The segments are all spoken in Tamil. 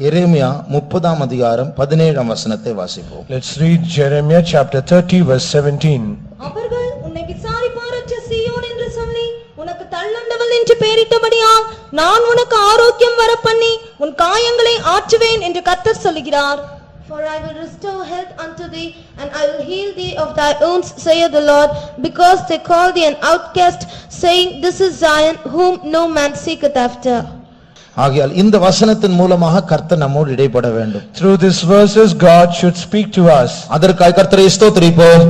எரேமியா 30ஆம் அதிகாரம் 17ஆம் வசனத்தை வாசிப்போம். Let's read Jeremiah chapter 30 verse 17. அவர்கள் உன்னை விசாரிப்பாரற்ற சீயோன் என்று சொல்லி உனக்கு தள்ளாண்டவள் என்று பெயரிட்டபடியால் நான் உனக்கு ஆரோக்கியம் வரப்பண்ணி உன் காயங்களை ஆற்றுவேன் என்று கர்த்தர் சொல்கிறார். For I will restore health unto thee, and I will heal thee of thy wounds, saith the Lord, because they call thee an outcast, saying, This is Zion, whom no man seeketh after. ஆகையால் இந்த வசனத்தின் மூலமாக கர்த்தர் நம்மோடு இடைப்பட வேண்டும். Through these verses God should speak to us. அதற்காக கர்த்தரை ஸ்தோத்திரிப்போம்.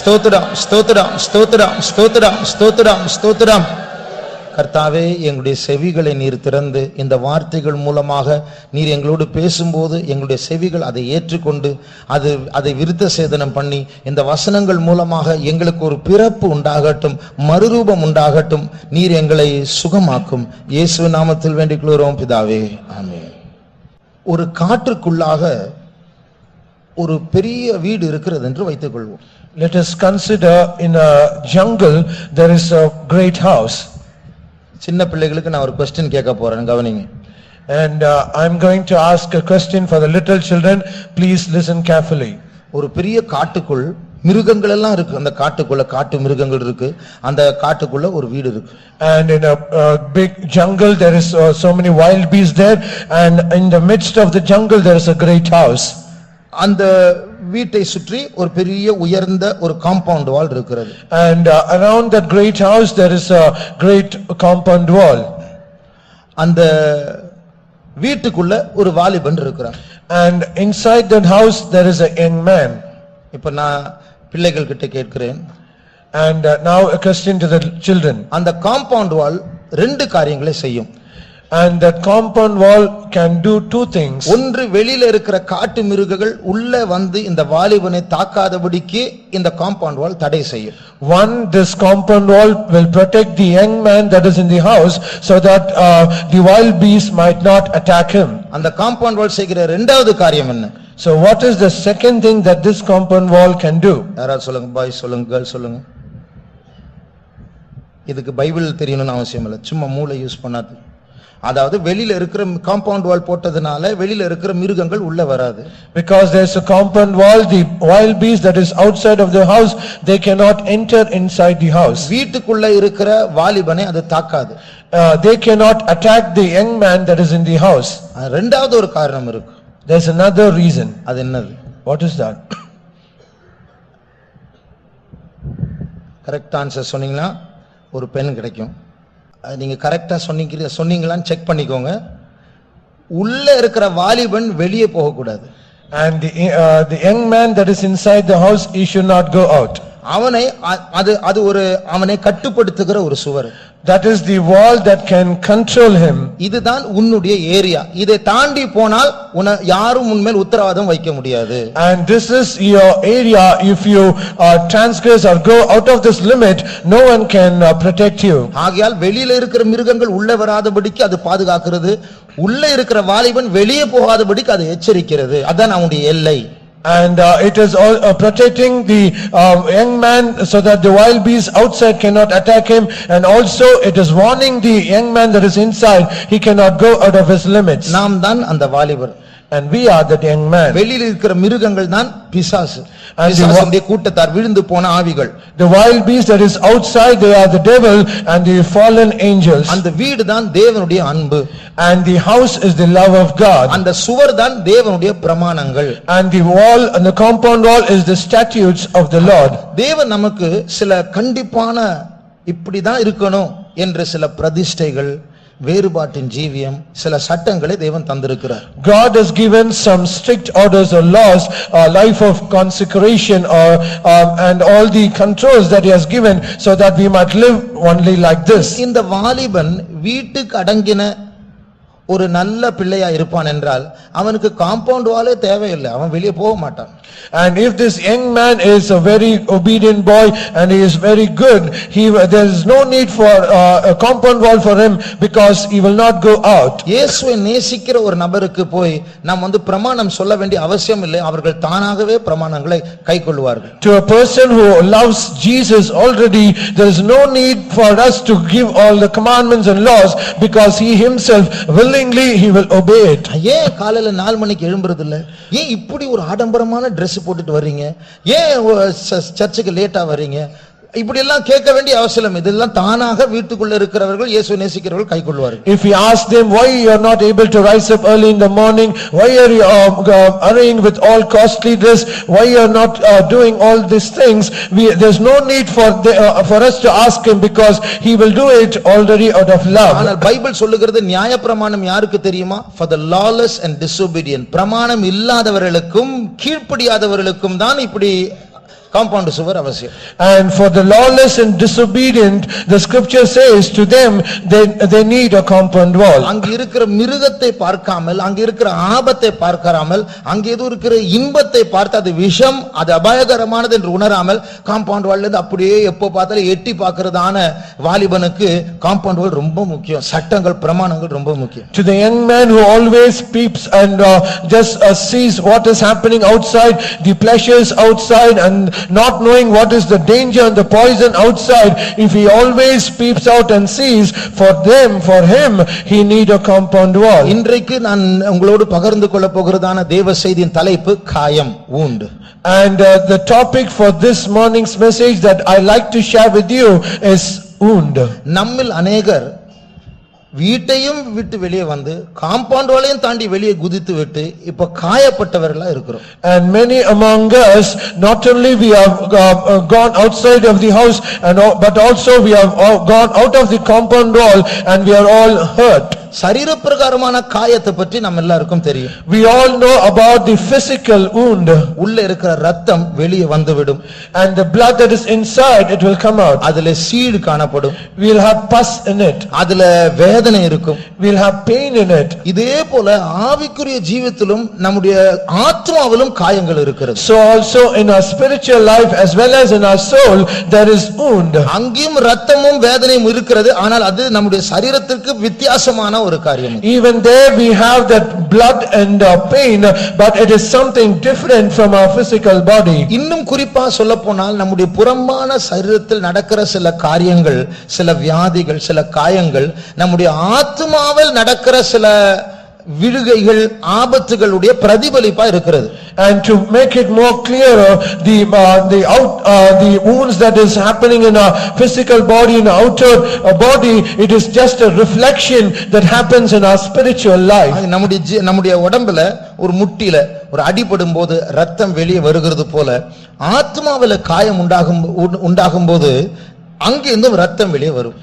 ஸ்தோத்திரம் ஸ்தோத்திரம் ஸ்தோத்திரம் ஸ்தோத்திரம் ஸ்தோத்திரம் ஸ்தோத்திரம். கர்த்தாவே, எங்களுடைய செவிகளை நீர் திறந்து இந்த வார்த்தைகள் மூலமாக நீர் எங்களோடு பேசும்போது எங்களுடைய செவிகள் அதை ஏற்றுக்கொண்டு அதை விருத்த சேதனம் பண்ணி இந்த வசனங்கள் மூலமாக எங்களுக்கு ஒரு பிறப்பு உண்டாகட்டும், மறுரூபம் உண்டாகட்டும். நீர் எங்களை சுகமாக்கும். இயேசு நாமத்தில் வேண்டிக் கொள்கிறோம் பிதாவே, ஆமென். ஒரு காற்றுக்குள்ளாக ஒரு பெரிய வீடு இருக்கிறது என்று வைத்துக் கொள்வோம். Let us consider in a jungle there is a great house. சின்ன பிள்ளைகளுக்கு நான் ஒரு क्वेश्चन கேட்க போறேன், கவனிங்க. And I'm going to ask a question for the little children. Please listen carefully. ஒரு பெரிய காட்டுக்குள் மிருகங்கள் எல்லாம் இருக்கு. அந்த காட்டுக்குள்ள காட்டு மிருகங்கள் இருக்கு. அந்த காட்டுக்குள்ள ஒரு வீடு இருக்கு. And in a big jungle there is so many wild beasts there, and in the midst of the jungle there is a great house. அந்த வீட்டை சுற்றி ஒரு பெரிய உயர்ந்த ஒரு காம்பவுண்ட் வால் இருக்கிறது. And around that great house there is a great compound wall. அந்த வீட்டுக்குள்ள ஒரு வாலிபன் இருக்கிறான். And inside that house there is a young man. இப்ப நான் பிள்ளைகள் கிட்ட கேட்கிறேன். And now a question to the children. அந்த காம்பவுண்ட் வால் ரெண்டு காரியங்களை செய்யும். And that compound wall can do two things. ஒன்று, வெளியில இருக்கிற காட்டு மிருகங்கள் உள்ள வந்து இந்த வாலிபனை தாக்காதபடிக்கு இந்த காம்பவுண்ட் வால் தடை செய்யும். One, this compound wall will protect the young man that is in the house so that the wild beasts might not attack him. அந்த காம்பவுண்ட் வால் செய்கிற இரண்டாவது காரியம் என்ன? So what is the second thing that this compound wall can do? யாராவது சொல்லுங்க, பாய் சொல்லுங்க, கேர்ள் சொல்லுங்க. இதுக்கு பைபிள் தெரியணும்னு அவசியம் இல்லை, சும்மா மூளை யூஸ் பண்ணாது. அதாவது வெளியில இருக்கிற காம்பவுண்ட் வால் போட்டதனால வெளியில இருக்கிற மிருகங்கள் உள்ள வராது. Because there is a compound wall, the wild beast that is outside of the house, they cannot enter inside the house. வீட்டுக்குள்ள இருக்கிற வாலிபனை அது தாக்காது. They cannot attack the young man that is in the house. இரண்டாவது ஒரு காரணம் இருக்கு. There is another reason. அது என்னது? What is that? Correct answer சொன்னீங்கன்னா ஒரு பென் கிடைக்கும். நீங்க கரெக்டா சொன்னீங்களான்னு செக் பண்ணிக்கோங்க. உள்ள இருக்கிற வாலிபன் வெளியே போக கூடாது. And the young man that is inside the house, he should not go out. அவனை கட்டுப்படுத்துகிற ஒரு சுவர். That is the wall that can control him. இதுதான் உன்னுடைய ஏரியா. இதை தாண்டி போனால் யாரும் உன்மேல் உத்தரவாதம் வைக்க முடியாது. And this is your area. If you transgress or go out of this limit, no one can protect you. ஆகையால் வெளியில இருக்கிற மிருகங்கள் உள்ள வராதபடிக்கு அது பாதுகாக்கிறது. உள்ள இருக்கிற வாலிபன் வெளியே போகாதபடிக்கு அது எச்சரிக்கிறது. அதான் அவனுடைய எல்லை. And it is all protecting the young man so that the wild beasts outside cannot attack him, and also it is warning the young man that is inside, he cannot go out of his limits. நாம் தான் அந்த வாலிபர். And we are that young man. வெளியில இருக்கிற மிருகங்கள் தான் பிசாசு. பிசாசுடைய கூட்டத்தார், விழுந்து போன ஆவிகள். The wild beast that is outside, they are the devil and the fallen angels. அந்த வீடு தான் தேவனுடைய அன்பு. And the house is the love of God. அந்த சுவர் தான் தேவனுடைய பிரமாணங்கள். And the wall and the compound wall is the statutes of the Lord. தேவன் நமக்கு சில கண்டிப்பான இப்படிதான் இருக்கணும் என்ற சில பிரதிஷ்டைகள், வேறுபாட்டின் ஜீவியம், சில சட்டங்களை தேவன் தந்திருக்கிறார். God has given some strict orders or laws, life of consecration and all the controls that he has given so that we might live only like this. இந்த வாலிபன் வீட்டுக்கு அடங்கின ஒரு நல்ல பிள்ளையா இருப்பான் என்றால் அவனுக்கு காம்பவுண்ட் வாலே தேவையில்லை, அவன் வெளியே போக மாட்டான். And if this young man is a very obedient boy and he is very good, there is no need for a compound wall for him because he will not go out. இயேசுவை நேசிக்கிற ஒரு நபருக்கு போய் நாம் பிரமாணம் சொல்ல வேண்டிய அவசியம் இல்லை, அவர்கள் தானாகவே பிரமாணங்களை கைக்கொள்வார்கள். To a person who loves Jesus already, there is no need for us to give all the commandments and laws because he himself will willingly he will obey it. ஏன் காலையில 4 மணிக்கு எழும்புறது இல்ல? ஏன் இப்படி ஒரு ஆடம்பரமான Dress போட்டுட்டு வர்றீங்க? ஏன் சர்ச்சுக்கு லேட்டா வர்றீங்க? இப்படி எல்லாம் கேட்க வேண்டிய அவசியம் இதெல்லாம் தானாக வீட்டுக்குள்ள இருக்கிறவர்கள் இயேசு நேசிக்கிறவர்கள் கைக்கொள்வார்கள். If we ask them why you are not able to rise up early in the morning, why are you arraying with all costly dress, why you are not doing all these things, there's no need for us to ask him, because he will do it already out of love. ஆனால் பைபிள் சொல்லுகிறது நியாயப்பிரமாணம் யாருக்கு தெரியுமா? For the lawless and disobedient. பிரமாணம் இல்லாதவர்களுக்கும் கீழ்ப்படியாதவர்களுக்கும் தான் இப்படி காம்பவுண்ட் சுவர் அவசியம். And for the lawless and disobedient, the scripture says to them they need a compound wall. அங்க இருக்கிற மிருகத்தை பார்க்காமல், அங்க இருக்கிற ஆபத்தை பார்க்காமல், அங்க ஏதோ இருக்கிற இன்பத்தை பார்த்து அது விஷம், அது அபாயகரமானது என்று உணராமல் காம்பவுண்ட் வால்ல இருந்து அப்படியே எப்போ பார்த்தாலும் எட்டி பார்க்கிறதான வாலிபனுக்கு காம்பவுண்ட் வால் ரொம்ப முக்கியம். சட்டங்கள் பிரமாணங்கள் ரொம்ப முக்கியம். To the young man who always peeps and just sees what is happening outside, the pleasures outside, and not knowing what is the danger and the poison outside, if he always peeps out and sees, for him he need a compound wall. இன்றைக்கு நான் உங்களோடு பகிர்ந்து கொள்ள போகிறதான தேவ செய்தியின் தலைப்பு காயம், wound. And the topic for this morning's message that I like to share with you is wound. நம்மில் அநேகர் வீட்டையும் விட்டு வெளியே வந்து காம்பவுண்ட் வாலையும் தாண்டி வெளியே குதித்து விட்டு இப்ப காயப்பட்டவர்களா இருக்கிறோம். And many among us, not only we have gone outside of the house, but also we have gone out of the compound wall and we are all hurt. சரீர பிரகாரமான காயத்தை பற்றி நம்ம எல்லாருக்கும் தெரியும். We all know about the physical wound. உள்ள இருக்கிற ரத்தம் வெளியே வந்துவிடும். And the blood that is inside, it will come out. அதுல சீடு காணப்படும். We will have pus in it. அதுல வேதனை இருக்கும். We will have pain in it. இதே போல ஆவிக்குரிய ஜீவிதத்திலும் நம்முடைய ஆத்மாவிலும் காயங்கள் இருக்கிறது. So also in our spiritual life as well as in our soul, there is wound. அங்கேயும் ரத்தமும் வேதனையும் இருக்கிறது. ஆனால் அது நம்முடைய சரீரத்திற்கு வித்தியாசமான ஒரு காரியம். Even there we have that blood and pain, but it is something different from our physical body. இன்னும் குறிப்பா சொல்லப்போனால் நம்முடைய புறம்பான சரீரத்தில் நடக்கிற சில காரியங்கள், சில வியாதிகள், சில காயங்கள் நம்முடைய ஆத்மாவில் நடக்கிற சில விழுகைகள், ஆபத்துகளுடைய பிரதிபலிப்பா இருக்கிறது. And to make it more clearer, the wounds that is happening in our physical body, in our outer body, it is just a reflection that happens in our spiritual life. நம்முடைய உடம்புல ஒரு முட்டில ஒரு அடிபடும் போது ரத்தம் வெளியே வருகிறது போல ஆத்மாவில காயம் உண்டாகும் போது அங்கிருந்தும் ரத்தம் வெளியே வரும்.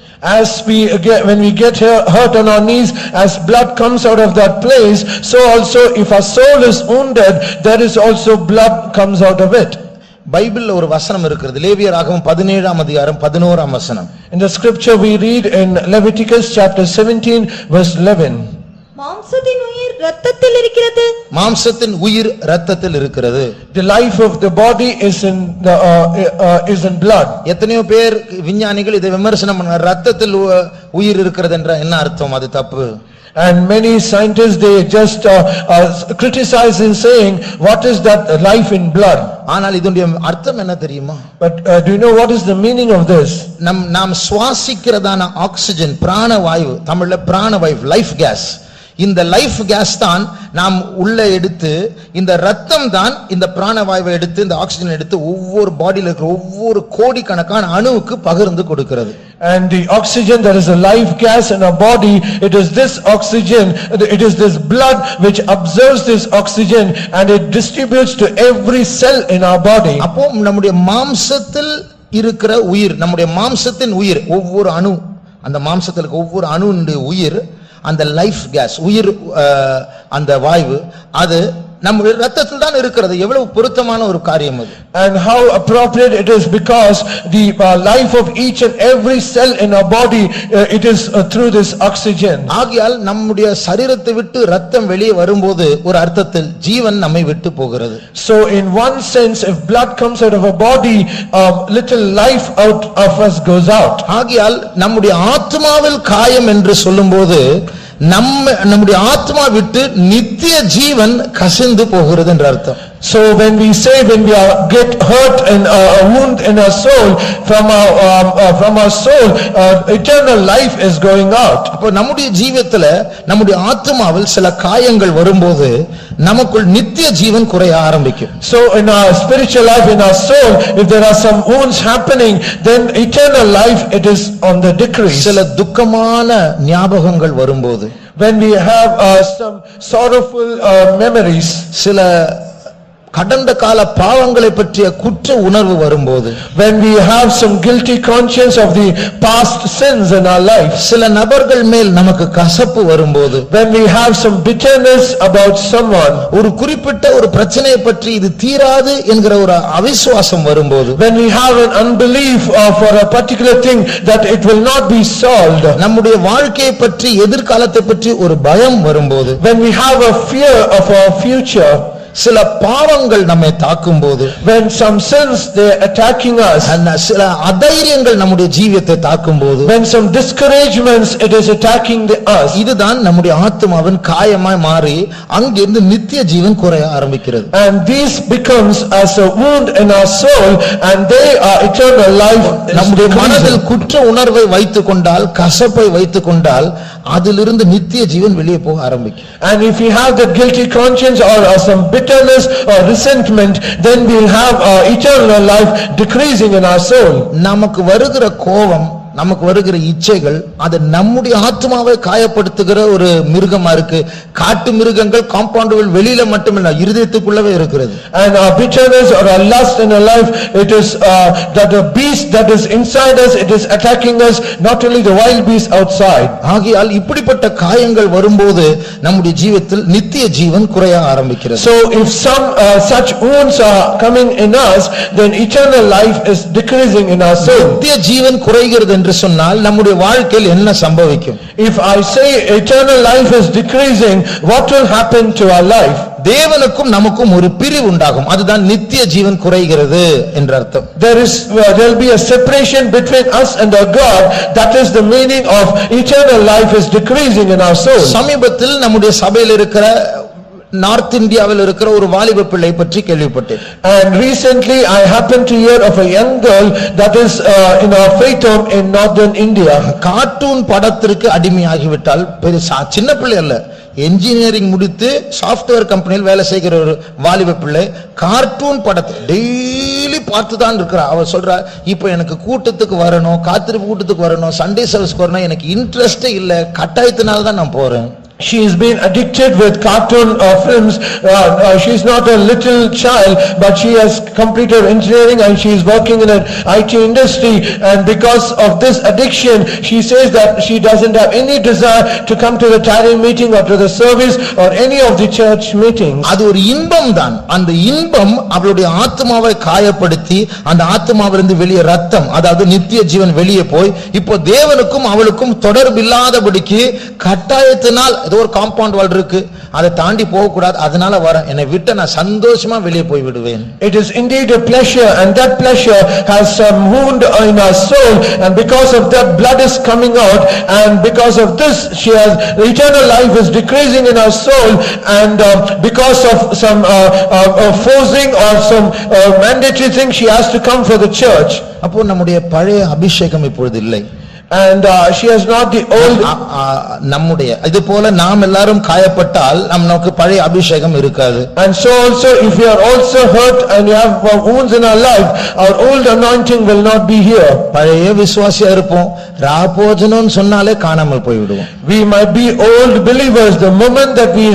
When we get hurt on our knees, as blood comes out of that place, so also if our soul is wounded, there is also blood comes out of it. பைபிள்ல ஒரு வசனம் இருக்கிறது. லேவியராகமம் 17ஆம் அதிகாரம் 11ஆம் வசனம். In the scripture we read in Leviticus chapter 17 verse 11. மாம்சத்தின் உயிர் இரத்தத்தில் இருக்கிறது. மாம்சத்தின் உயிர் இரத்தத்தில் இருக்கிறது. The life of the body is in blood. எத்தனையோ பேர் விஞ்ஞானிகள் இதை விமர்சனம் பண்ண, இரத்தத்தில் உயிர் இருக்கிறது என்ற என்ன அர்த்தம்? அது தப்பு. And many scientists they just criticize in saying what is that life in blood. ஆனால் இதனுடைய அர்த்தம் என்ன தெரியுமா? But do you know what is the meaning of this? நாம் சுவாசிக்கிறதான ஆக்சிஜன், பிராணவாயு, தமிழ்ல பிராணவாயு, லைஃப் கேஸ். இந்த லைஃப் கேஸ் தான் நாம் உள்ள எடுத்து, இந்த ரத்தம் தான் இந்த பிராணவாயுவை எடுத்து, இந்த ஆக்சிஜன் எடுத்து ஒவ்வொரு பாடியில இருக்கிற ஒவ்வொரு கோடிக்கணக்கான அணுவுக்கு பகிர்ந்து கொடுக்கிறது. And the oxygen, there is a life gas in our body, it is this oxygen, it is this blood which absorbs this oxygen and it distributes to every cell in our body. அப்போ நம்முடைய மாம்சத்தில் இருக்கிற உயிர், நம்முடைய மாம்சத்தின் உயிர், ஒவ்வொரு அணு, அந்த மாம்சத்தில் இருக்க ஒவ்வொரு அணுவினுடைய உயிர், அந்த லைஃப் கேஸ், உயிர், அந்த வாயு, அது நம்ம ரத்தத்தில் தான் இருக்கிறது. எவ்வளவு பொருத்தமான ஒரு காரியம் அது. And how appropriate it is, because the life of each and every cell in our body, it is through this oxygen. ஆகையால் நம்முடைய சரீரத்தை விட்டு ரத்தம் வெளியே வரும்போது ஒரு அர்த்தத்தில் ஜீவன் நம்மை விட்டு போகிறது. So in one sense, if blood comes out of our body, little life out of us goes out. ஆகையால் நம்முடைய ஆத்மாவில் காயம் என்று சொல்லும்போது நம்முடைய ஆத்மா விட்டு நித்திய ஜீவன் கசிந்து போகிறது என்ற அர்த்தம். So when we say, when we get hurt and a wound in our soul, from our soul, eternal life is going out. அப்ப நம்முடைய ஜீவியத்துல நம்முடைய ஆத்துமாவில் சில காயங்கள் வரும்போது நமக்குள் நித்திய ஜீவன் குறைய ஆரம்பிக்கும். So in our spiritual life, in our soul, if there are some wounds happening, then eternal life, it is on the decrease. சில துக்கமான ஞாபகங்கள் வரும்போது, When we have some sorrowful memories, சில கடந்த கால பாவங்களை பற்றிய குற்ற உணர்வு வரும்போது, when we have some guilty conscience of the past sins in our life, சில நபர்கள் மேல் நமக்கு கசப்பு வரும்போது, when we have some bitterness about someone, ஒரு குறிப்பிட்ட ஒரு பிரச்சனையை பற்றி இது தீராது என்கிற ஒரு அவிசுவாசம் வரும்போது, when we have an unbelief for a particular thing that it will not be solved, நம்முடைய வாழ்க்கையை பற்றி எதிர்காலத்தை பற்றி ஒரு பயம் வரும்போது, when we have a fear of our future, சில பாவங்கள் நம்மை தாக்கும்போது, when some sins they are attacking us, சில அதைரியங்கள் நம்முடைய ஜீவியத்தை தாக்கும்போது, when some discouragements it is attacking us, இதுதான் நம்முடைய ஆத்துமாவின் காயமாய் மாறி அங்கிருந்து நித்திய ஜீவன் குறைய ஆரம்பிக்கிறது. and this becomes as a wound in our soul, and they are eternal life is நம்முடைய decreasing. மனதில் குற்ற உணர்வை வைத்துக் கொண்டால், கசப்பை வைத்துக் கொண்டால், அதிலிருந்து நித்திய ஜீவன் வெளியே போக ஆரம்பிக்கும். And if we have the guilty conscience or some bitterness or resentment, then we will have eternal life decreasing in our soul. நமக்கு வருகிற கோபம், நமக்கு வருகிற இச்சைகள், அது நம்முடைய ஆத்மாவை காயப்படுத்துகிற ஒரு மிருகமா இருக்கு. காட்டு மிருகங்கள் காம்பவுண்டுகள் வெளியில மட்டுமில்ல, இருதயத்துக்குள்ளவே இருக்கிறது. And our bitterness or our lust in our life, it is that the beast that is inside us, it is attacking us, not only the wild beast outside. ஆகையால் இப்படிப்பட்ட காயங்கள் வரும்போது நம்முடைய ஜீவியத்தில் நித்திய ஜீவன் குறைய ஆரம்பிக்கிறது. So if some such wounds are coming in us, then eternal life is decreasing in our soul. நித்திய ஜீவன் குறைகிறது என்று சொன்னால் நம்முடைய வாழ்க்கையில் என்ன சம்பவிக்கும்? If I say eternal life is decreasing, what will happen to our life? தேவனுக்கும் நமக்கும் ஒரு பிரிவு உண்டாகும். அதுதான் நித்திய ஜீவன் குறைகிறது என்ற அர்த்தம். There will be a separation between us and our God. That is the meaning of eternal life is decreasing in our soul. சமீபத்தில் நம்முடைய சபையில் இருக்கிற நார்த் இந்தியாவில் இருக்கிற ஒரு வாலிப பிள்ளை பற்றி கேள்விப்பட்டேன். And recently I happened to hear of a young girl that is in our faith home in northern India. Cartoon படத்திற்கு அடிமையாகிவிட்டால், சின்ன பிள்ளை அல்ல, என்ஜினியரிங் முடித்து சாப்ட்வேர் கம்பெனியில் வேலை செய்கிற ஒரு வாலிப பிள்ளை கார்ட்டூன் படத்தை டெய்லி பார்த்து தான் இருக்கிறா. அவ சொல்றா, இப்ப எனக்கு கூட்டத்துக்கு வரணும், காத்திருப்பு கூட்டத்துக்கு வரணும், சண்டே சர்வீஸ்க்கு வரணும், எனக்கு இன்ட்ரெஸ்டே இல்ல, கட்டாயத்தினால தான் நான் போறேன். She has been addicted with cartoon films. She is not a little child, but she has completed engineering and she is working in an IT industry. And because of this addiction, she says that she doesn't have any desire to come to the tarrying meeting or to the service or any of the church meetings. அது ஒரு இன்பம் தான். அந்த இன்பம் அவளுடைய ஆத்மாவை காயப்படுத்தி, அந்த ஆத்மாவிலிருந்து வெளியே ரத்தம், அதாவது நித்திய ஜீவன் வெளியே போய், இப்போ தேவனுக்கும் அவளுக்கும் தொடர்பு இல்லாதபடிக்கு கட்டாயத்தினால் ஏதோ ஒரு காம்பவுண்ட் வால் இருக்கு, அதை தாண்டி போக கூடாது, அதனால வரேன், என்னை விட்டு நான் சந்தோஷமா வெளியே போய் விடுவேன். It is indeed a pleasure, and that pleasure has some wound in our soul, and because of that blood is coming out, and because of this she has eternal life is decreasing in our soul, and because of some forcing or some mandatory thing she has to come for the church. அப்போ நம்முடைய பழைய அபிஷேகம் இப்பொழுது இல்லை. And she has not the old. நம்முடைய இது போல நாம் எல்லாரும் காயப்பட்டால் நமக்கு பழைய அபிஷேகம் இருக்காது. And so also if we are also hurt and we have wounds in our life, our old anointing will not be here. பழைய விசுவாசியா இருப்போம், ராபோஜனம் சொன்னாலே காணாமல் போய்விடுவோம். We might be old believers, the moment that we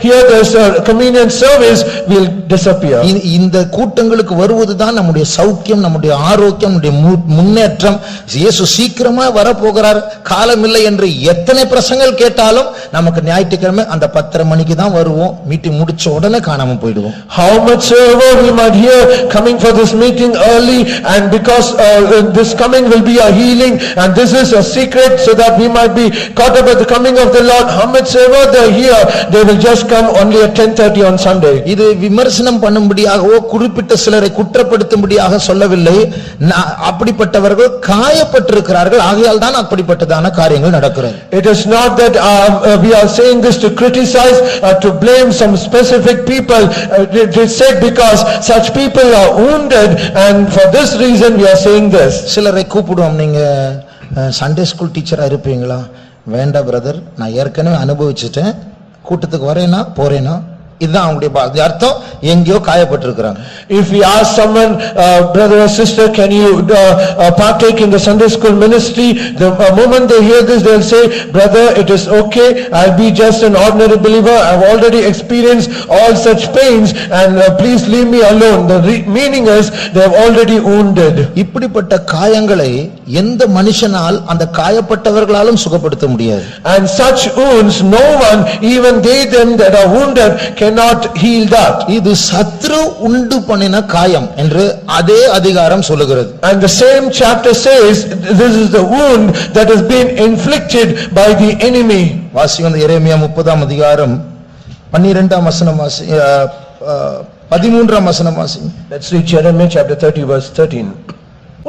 hear there's a communion service, we'll disappear. இந்த கூட்டங்களுக்கு வருவதுதான் நம்முடைய சௌக்கியம், நம்முடைய ஆரோக்கியம், நம்முடைய முன்னேற்றம். இயேசு சீக்கிரமா வரப்போகிறார், காலம் இல்லை என்று எத்தனை பிரசங்கள் கேட்டாலும் நமக்கு ஞாயிற்றுக்கிழமை அந்த 10:30 மணிக்கு தான் வருவோம், மீட்டிங் முடிச்ச உடனே காணாம போயிடுவோம். How much ever we might hear coming for this meeting early, and because this coming will be a healing, and this is a secret so that we might be caught up at the coming of the Lord, how much ever they hear, they will just come only at 10:30 on Sunday. இது விமர்சனம் பண்ணும்படியாகவோ குறிப்பிட்ட சிலரை குற்றப்படுத்தும்படியாக சொல்லவில்லை. அப்படிப்பட்டவர்கள் காயப்பட்டிருக்கிறார்கள். ஆகையால் தான் அப்படிப்பட்டதான காரியங்கள் நடக்கிறது. It is not that we are saying this to criticize, to blame some specific people. It is said because such people are wounded, and for this reason we are saying this. சிலரை கூப்பிடுவோம், நீங்க சண்டே ஸ்கூல் டீச்சரா இருப்பீங்களா? வேண்டாம் பிரதர், நான் ஏற்கனவே அனுபவிச்சுட்டேன், கூட்டத்துக்கு வரேனா போறேனா, இதுதான் அவங்களுடைய அர்த்தம். எங்கேயோ காயப்பட்டிருக்கிறாங்க. If we ask someone, brother or sister, can you partake in the Sunday school ministry, the moment they hear this they'll say, brother, it is okay, I'll be just an ordinary believer, I've already experienced all such pains, and please leave me alone. The meaning is they have already wounded. இப்படிப்பட்ட காயங்களை எந்த மனுஷனால் அந்த காயப்பட்டவர்களாலும் சுகப்படுத்த முடியாது. And such wounds no one, even they them that are wounded, cannot heal that. இது சத்ரு உண்டு பண்ணின காயம் என்று அதே அதிகாரம் சொல்லுகிறது. And the same chapter says this is the wound that has been inflicted by the enemy. வாசிங்க எரேமியா 30ஆம் அதிகாரம் 12ஆம் வசனம் வாசி 13ஆம் வசனம் வாசி. Let's read Jeremiah chapter 30 verse 13.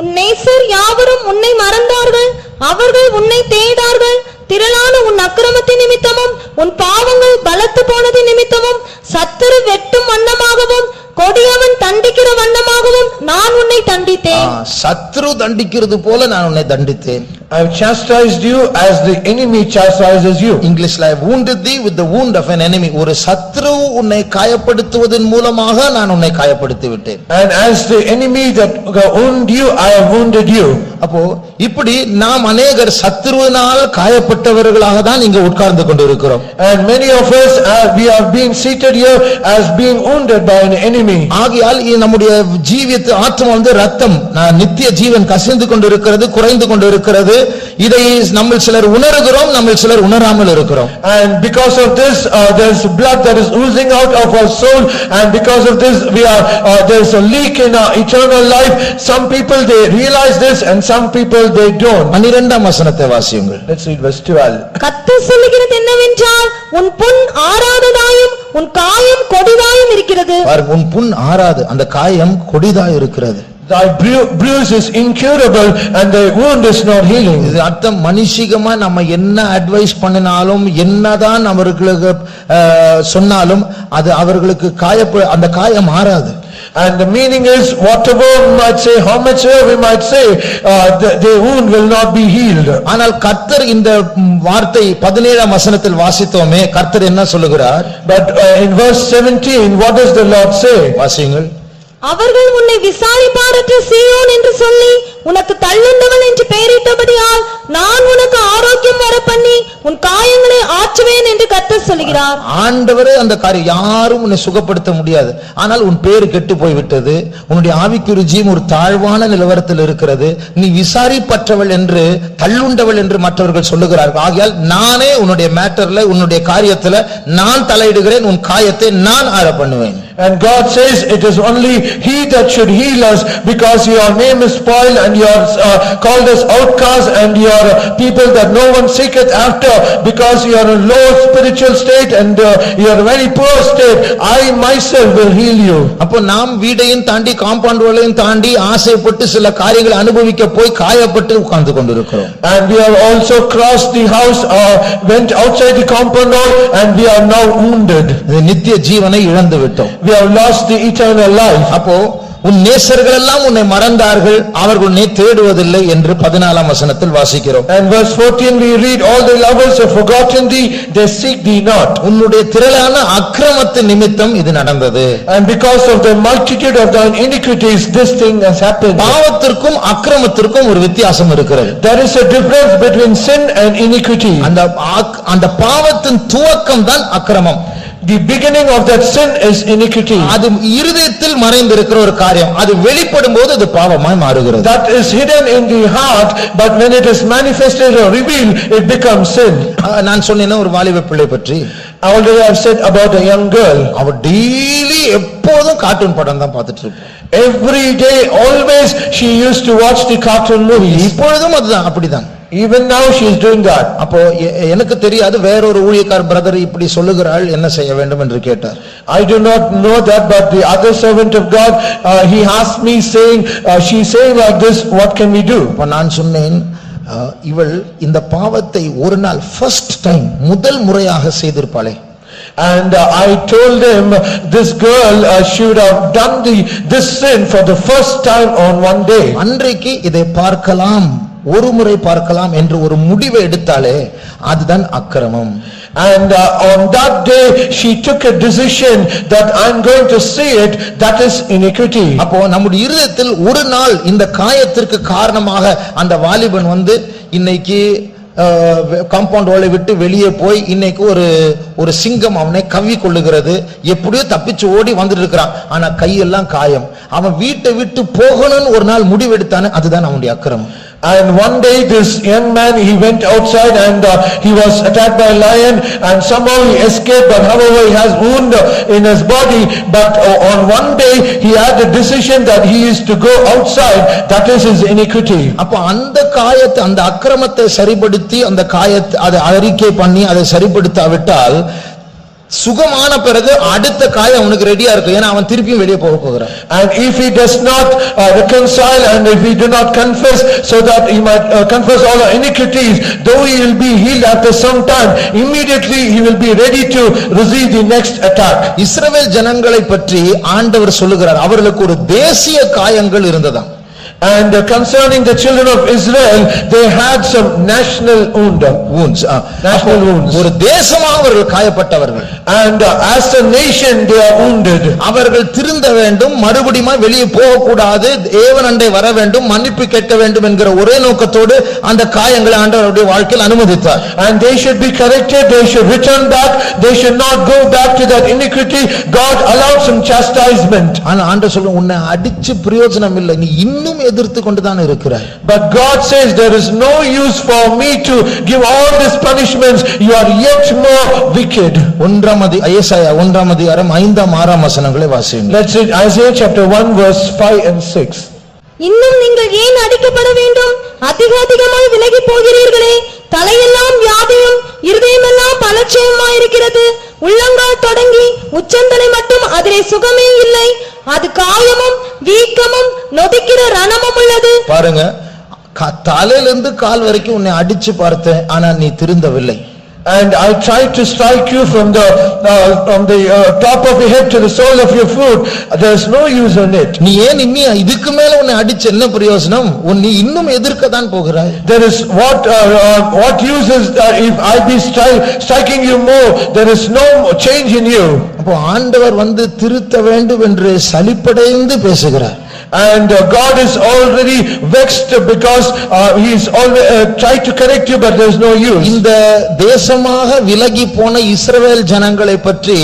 உன் நேசர் யாவரும் உன்னை மறந்தார்கள், அவர்கள் உன்னை தேடார்கள். திரளான உன் அக்கிரமத்தின் நிமித்தமும் உன் பாவங்கள் பலத்து போனதின் நிமித்தமும் சத்துரு வெட்டும் வண்ணமாகவும் கொடியவன் தண்டிக்கிற வண்ணமாகவும் நான் உன்னை தண்டித்தேன். சத்ரு தண்டிக்கிறது போல நான் உன்னை தண்டித்தேன். I have chastised you as the enemy chastises you. இங்கிலீஷ்ல I wounded thee with the wound of an enemy. ஒரு சத்ரு உன்னை காயப்படுத்துவதன் மூலமாக நான் உன்னை காயப்படுத்தி விட்டேன். And as the enemy that wound you, I have wounded you. அப்போ இப்படி நாம் அநேகர் சத்ருவினால் காயப்பட்டவர்களாக தான் இங்க உட்கார்ந்து கொண்டிருக்கிறோம். And many of us we are being seated here as being wounded by an enemy. ஆகையால் நம்முடைய ஜீவியத்து ஆத்மா ரத்தம் நித்திய ஜீவன் கசிந்து கொண்டிருக்கிறது, குறைந்து கொண்டிருக்கிறது. இதை நம்ம சிலர் உணர்கிறோம், நம்ம சிலர் உணராமல் இருக்கிறோம். And because of this there is blood that is oozing out of our soul, and because of this we are there is a leak in our eternal life. Some people they realize this and some people they don't. 12ஆம் வசனத்தை வாசியுங்கள். Let's read verse 12. கர்த்தர் சொல்லுகிறது என்னவென்றால், உன் புண் ஆறாததாயும் உன் காயம் கொடிதாயும் இருக்கிறது. உன் புண் ஆறாது, அந்த காயம் கொடிதாய் இருக்கிறது. Thy bruise is incurable and thy wound is not healing. இது அர்த்தம், மனுஷிகமா நம்ம என்ன அட்வைஸ் பண்ணினாலும் என்னதான் அவர்களுக்கு சொன்னாலும் அது அவர்களுக்கு அந்த காயம் ஆறாது. And the meaning is, whatever we might say, how much we might say, the wound will not be healed. ஆனால் கர்த்தர் இந்த வார்த்தை 17ஆம் வசனத்தில் வாசித்தோமே, கர்த்தர் என்ன சொல்லுகிறார்? But in verse 17, what does the Lord say? வாசியுங்கள். அவர்கள் உன்னை விசாரிப்பாரற்ற சீயோன் என்று சொல்லி உனக்கு தள்ளுண்டவள் என்று பெயரிட்டபடியால் நான் உனக்கு ஆரோக்கியம் வர பண்ணி உன் காயங்களை ஆற்றுவேன் என்று கர்த்தர் சொல்கிறார். ஆண்டவரே அந்த காரியம் யாரும் உன்னை சுகப்படுத்த முடியாது. ஆனால் உன் பேரு கெட்டு போய்விட்டது, உன்னுடைய ஆவிக்குரிய ஜீவன் ஒரு தாழ்வான நிலவரத்தில் இருக்கிறது, நீ விசாரிப்பற்றவள் என்று தள்ளுண்டவள் என்று மற்றவர்கள் சொல்லுகிறார்கள். ஆகையால் நானே உன்னுடைய மேட்டர்ல உன்னுடைய காரியத்துல நான் தலையிடுகிறேன், உன் காயத்தை நான் ஆற பண்ணுவேன். And God says it is only He that should heal us, because your name is spoiled and you are called as outcasts and you are people that no one seeketh after, because you are in low spiritual state and you are a very poor state. I myself will heal you. அப்போ நாம் வீடையும் தாண்டி காம்பவுண்ட் வாலையும் தாண்டி ஆசைப்பட்டு சில காரியங்களை அனுபவிக்க போய் காயப்பட்டு உட்கார்ந்து கொண்டிருக்கிறோம். And we have also crossed the house, went outside the compound wall, and we are now wounded. நித்திய ஜீவனை இழந்து விட்டோம். We have lost the eternal life. அப்போ உன் நேசர்கள் எல்லாம் உன்னை மறந்தார்கள், அவர்கள் உன்னை தேடுவதில்லை என்று 14ஆம் வசனத்தில் வாசிக்கிறோம். And verse 14 we read, all the lovers have forgotten thee, they seek thee not. உன்னுடைய திரளான அக்கிரமத்தின் நிமித்தம் இது நடந்தது. And because of the multitude of thine iniquities this thing has happened. பாவத்திற்கும் அக்கிரமத்திற்கும் ஒரு வித்தியாசம் இருக்கிறது. There is a difference between sin and iniquity. அந்த பாவத்தின் துவக்கம் தான் அக்கிரமம். The beginning of that sin is iniquity. அது இருதயத்தில் மறைந்திருக்கிற ஒரு காரியம், அது வெளிப்படும் போது அது பாவமாய் மாறுகிறது. That is hidden in the heart, but when it is manifested or revealed, it becomes sin. நான் சொன்னேன் ஒரு வாலிப பிள்ளை பற்றி. Already I have said about a young girl. அவ டெய்லி எப்போதும் கார்ட்டூன் படம் தான் பார்த்துட்டு இருப்பா. Every day, always she used to watch the cartoon movies. இப்பொழுதும் அதுதான், அப்படிதான். Even now she is doing that. அப்போ எனக்கு தெரியாது, வேறொரு ஊழியக்கார பிரதர் இப்படி சொல்லுகிறாள், என்ன செய்ய வேண்டும் என்று கேட்டார். I do not know that, but the other servant of God, he asked me saying, she is saying like this, what can we do? அப்ப நான் சொன்னேன், இவள் இந்த பாவத்தை ஒரு நாள் ஃபர்ஸ்ட் டைம் முதல் முறையாக செய்திருப்பாளே. And I told him, this girl should have done this sin for the first time on one day. அன்றைக்கு இதை பார்க்கலாம், ஒரு முறை பார்க்கலாம் என்று ஒரு முடிவை எடுத்தாலே அதுதான் அக்கிரமம். And on that day she took a decision that I'm going to see it, that is iniquity. அப்போ நம்முடைய இருதயத்தில் ஒரு நாள் இந்த காயத்திற்கு காரணமாக அந்த வாலிபன் இன்னைக்கு காம்பவுண்ட் வாலை விட்டு வெளியே போய் இன்னைக்கு ஒரு சிங்கம் அவனை கவ்வி கொள்ளுகிறது, எப்படியோ தப்பிச்சு ஓடி வந்துட்டு இருக்கிறான், ஆனா கையெல்லாம் காயம். அவன் வீட்டை விட்டு போகணும்னு ஒரு நாள் முடிவெடுத்தானே, அதுதான் அவனுடைய அக்கிரமம். And one day this young man, he went outside and he was attacked by a lion and somehow he escaped, but however he has wound in his body, but on one day he had the decision that he is to go outside, that is his iniquity. அப்ப அந்த காயத்தை, அந்த அக்கிரமத்தை சரிப்படுத்தி அந்த காயத்தை அதை அறிக்கை பண்ணி அதை சரிப்படுத்தாவிட்டால் சுகமான பிறகு அடுத்த காயம் அவனுக்கு ரெடியா இருக்கும், ஏன்னா அவன் திருப்பியும் வெளியே போகிறான். And if he does not reconcile and if he do not confess, so that he might confess all the iniquities, though he will be healed after some time, immediately he will be ready to receive the next attack. இஸ்ரவேல் ஜனங்களை பற்றி ஆண்டவர் சொல்லுகிறார், அவர்களுக்கு ஒரு தேசிய காயங்கள் இருந்ததாம். And concerning the children of Israel, they had some national wounds. National wounds. ஒரு தேசமாக அவர்கள் காயப்பட்டவர்கள். And as a nation they are wounded. அவர்கள் திருந்த வேண்டும், மறுபடியும் வெளியே போகக்கூடாது, தேவனண்டை வர வேண்டும், மன்னிப்பு கேட்க வேண்டும் என்கிற ஒரே நோக்கத்தோடு அந்த காயங்களை ஆண்டவருடைய வாழ்க்கையில் அனுமதித்தார். And they should be corrected, they should return back, they should not go back to that iniquity. God allowed some chastisement. ஆனா ஆண்டவர் சொல்ல, உன்னை அடிச்சு பிரயோஜனம் இல்லை, நீ இன்னும் எதிர்த்து கொண்டுதான் இருக்கிறாய். But God says there is no use for me to give all these punishments, you are yet more wicked. ஏசாயா 1 அதிகாரம் 5-6 வசனங்களை வாசியுங்கள். Let's read Isaiah chapter 1 verse 5 and 6. இன்னும் நீங்கள் ஏன் அடிக்கப்பட வேண்டும், அதிகமாய் விலகி போகிறீர்களே, தலையெல்லாம் வியாதியும் இருதயமெல்லாம் பலட்சயமாய் இருக்கிறது, உள்ளங்கால் தொடங்கி உச்சந்தலை மட்டும் அதிலே சுகமே இல்லை, அது காயமும் வீக்கமும் நொதிக்கிற ரணமும் உள்ளது. பாருங்க, தலையிலிருந்து கால் வரைக்கும் உன்னை அடிச்சு பார்த்தேன், ஆனா நீ திருந்தவில்லை. And I tried to strike you from the top of your head to the sole of your foot, there is no use in it. நீ ஏன் இன்னி இதுக்கு மேல உன்னை அடிச்சு என்ன பிரயோஜனம், நீ இன்னும் எதிர்க்க தான் போகிறாய். There is what use is if I be striking you more, there is no change in you. அப்போ ஆண்டவர் திருத்த வேண்டும் என்று சலிப்படைந்து பேசுகிறார். And God is already vexed because he is always tried to correct you, but there is no use. இந்த தேசமாக விலகி போன இஸ்ரவேல் ஜனங்களை பற்றி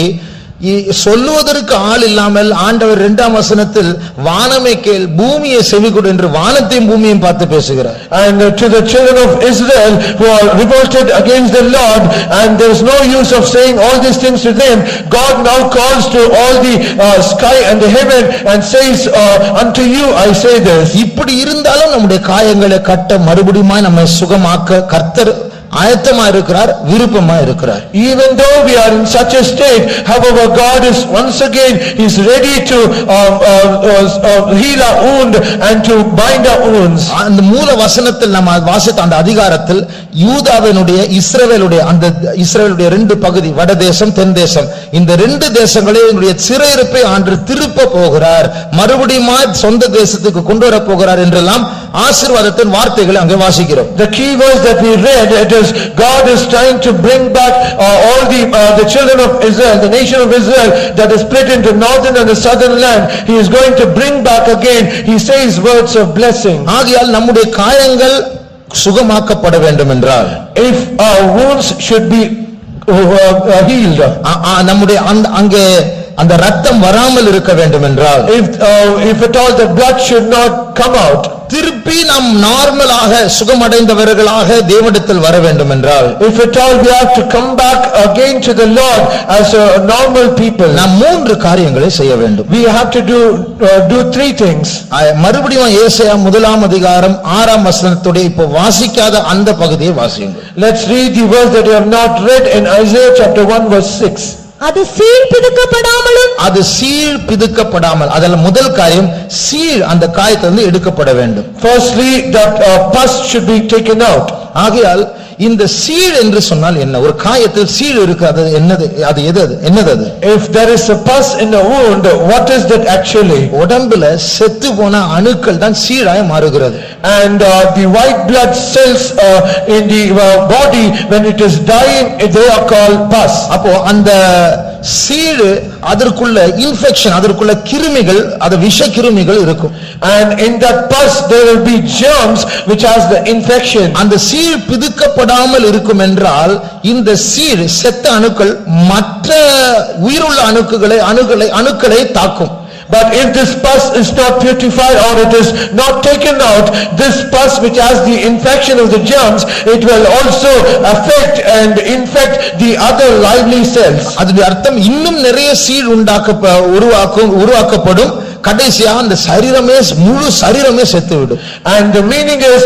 சொல்லுவதற்கு ஆள் இல்லாமல் ஆண்டவர் 2ஆம் வசனத்தில் வானமே கேள் பூமியை செவிகொடு என்று வானத்தையும் பூமியையும் பார்த்து பேசுகிறார். And to the children of Israel who are revolted against the Lord, and there is no use of saying all these things to them, God now calls to all the sky and the heaven and says, unto you I say this. இப்படி இருந்தாலும் நம்முடைய காயங்களை கட்ட மறுபடியும் நம்மை சுகமாக்க கர்த்தர் ஆயத்தமா இருக்கிறார், விருப்பமா இருக்கிறார். Even though we are in such a state, however God is once again is ready to heal our wound and to bind our wounds. அந்த மூல வசனத்தில் நம்ம வாசித்த அந்த அதிகாரத்தில் யூதாவினுடைய இஸ்ரவேலுடைய 2 பகுதி, வடதேசம் தென் தேசம், இந்த 2 தேசங்களினுடைய சிறையிருப்பை ஆண்டு திருப்ப போகிறார், மறுபடியும் சொந்த தேசத்துக்கு கொண்டு வர போகிறார் என்றெல்லாம் ஆசீர்வாதத்தின் வார்த்தைகளை அங்கே வாசிக்கிறோம். The key verse that we read, it is God is trying to bring back all the children of Israel, the nation of Israel that is split into northern and the southern land. He is going to bring back again, he says words of blessing. ஆகையால் நம்முடைய காயங்கள் சுகமாக்கப்பட வேண்டும் என்றால், if our wounds should be healed, நம்முடைய அங்கே அந்த ரத்தம் வராமல் இருக்க வேண்டும் என்றால், if at all the blood should not come out, திருப்பி நாம் நார்மலாக சுகமடைந்தவர்களாக தேவனிடத்தில் வர வேண்டும் என்றால், if at all we have to come back again to the Lord as a normal people, நாம் 3 காரியங்களை செய்ய வேண்டும். we have to do 3 things. மறுபடியும் ஏசாயா 1ஆம் அதிகாரம் 6ஆம் வசனத்தோட இப்போ வாசிக்காத அந்த பகுதியை வாசியுங்கள். Let's read the verse that you have not read in Isaiah chapter 1 verse 6. அது சீழ் பிதுக்கப்படாமலும் அது சீழ் பிதுக்கப்படாமல், அதில் முதல் காரியம் சீழ் அந்த காயத்திலிருந்து எடுக்கப்பட வேண்டும். Firstly, that pus should be taken out. ஆகையால் இந்த சீழ் என்று சொன்னால் என்ன? ஒரு காயத்தில் சீழ் இருக்கு, அது என்னது? அது எது? என்னது அது? If there is a pus in a wound, what is that actually? உடம்புல செத்து போன அணுக்கள் தான் சீழாய் மாறுகிறது. And the white blood cells in the body, when it is dying, they are called pus. அப்போ அந்த சீழ், அதற்குள்ள இன்ஃபெக்ஷன், அதற்குள்ள கிருமிகள், அது விஷ கிருமிகள் இருக்கும். And in that pus there will be germs which has the infection. அந்த சீழ் பிதுக்கப்படாமல் இருக்கும் என்றால் இந்த சீழ் செத்த அணுக்கள் மற்ற உயிருள்ள அணுக்களை தாக்கும். But if this pus is not purified or it is not taken out, this pus which has the infection of the germs, it will also affect and infect the other lively cells. அதனுடைய அர்த்தம் இன்னும் நிறைய சீழ் உருவாக்கப்படும். கடைசியா அந்த சரீரமே, முழு சரீரமே செத்துவிடும். And the meaning is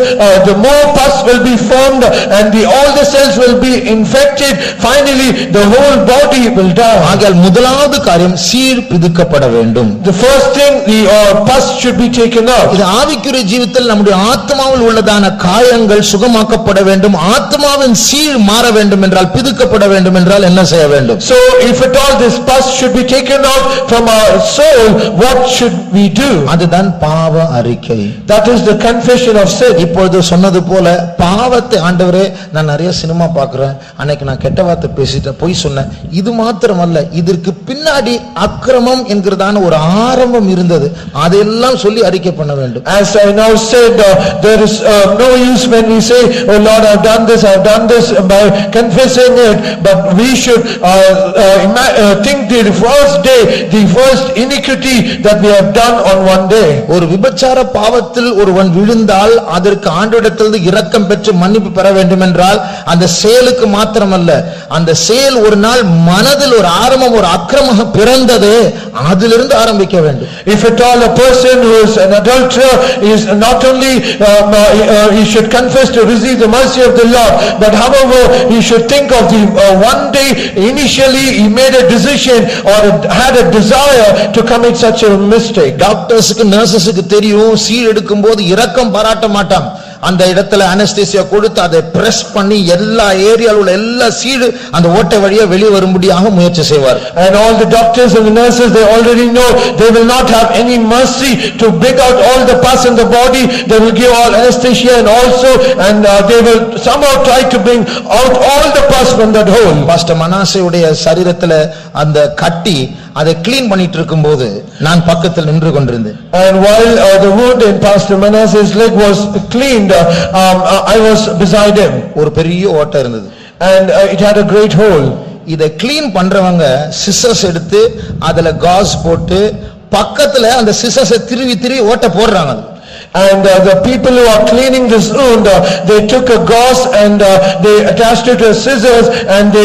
the more pus will be formed and all the cells will be infected, finally the whole body will die. ஆகையால் முதலாவது காரியம் சீழ் பிதுக்கப்பட வேண்டும். The first thing, the pus should be taken out. இது ஆவிக்குரிய ஜீவிதத்தில் நம்முடைய ஆத்மாவில் உள்ளதான காயங்கள் சுகமாக்கப்பட வேண்டும். ஆத்மாவின் சீழ் மாற வேண்டும் என்றால், பிதுக்கப்பட வேண்டும் என்றால் என்ன செய்ய வேண்டும்? So if at all this pus should be taken out from our soul, what should we do? அதுதான் பாவ அறிக்கை. That is the confession of sin. இப்பொழுது சொன்னது போல பாவத்தை, ஆண்டவரே நான் நிறைய சினிமா பார்க்கிறேன், அன்னைக்கு நான் கெட்ட வார்த்தை பேசிட்டேன், பொய் சொன்னேன், இது மாத்திரமல்ல, இதற்கு பின்னாடி அக்கிரமம் என்கிறதான ஒரு ஆரம்பம் இருந்தது, அதெல்லாம் சொல்லி அறிக்கை பண்ண வேண்டும். As I now said, there is no use when we say, oh Lord, I've done this by confessing it, but we should think the first day, the first iniquity that we have done on one day. ஒரு விபச்சார பாவத்தில் ஒருவன் விழுந்தால் அதற்கு ஆண்டவரிடத்திலிருந்து இரக்கம் பெற்று மன்னிப்பு பெற வேண்டும் என்றால் அந்த செயலுக்கு மாத்திரமல்ல, அந்த செயல் ஒரு நாள் மனதில் ஒரு ஆரம்பம், ஒரு அக்கிரமம் பிறந்தது, அதிலிருந்து ஆரம்பிக்க வேண்டும். If at all a person who is an adulterer is not only he should confess to receive the mercy of the Lord, but however he should think of the one day initially he made a decision or had a desire to commit such a mistake. டாக்டர்ஸுக்கு, நர்சஸுக்கு தெரியும், சீழ் எடுக்கும் போது இரக்கம் பாராட்ட மாட்டான். அந்த இடத்துல அனஸ்தீசியா கொடுத்து அதை பிரஸ் பண்ணி எல்லா ஏரியாவில் உள்ள எல்லா சீழ் அந்த ஓட்டை வழியா வெளியே வரும்படியாக முயற்சி செய்வார். And all the doctors and the nurses, they already know they will not have any mercy to bring out all the pus in the body. They will give all anesthesia and also they will somehow try to bring out all the pus from that hole. Pastor மனாசேயுடைய சரீரத்துல அந்த கட்டி அதை கிளீன் பண்ணிட்டு இருக்கும்போது நான் பக்கத்தில் நின்று கொண்டிருந்தேன். And while the wound in Pastor Manasseh's leg was cleaned, I was beside him. ஒரு பெரிய ஓட்டை இருந்தது. And it had a great hole. இதை கிளீன் பண்றவங்க சிசர்ஸ் எடுத்து அதுல காஸ் போட்டு பக்கத்துல அந்த சிசர்ஸை திருவி ஓட்டை போடுறாங்க. And the people who are cleaning this wound, they took a gauze and they attached it to scissors and they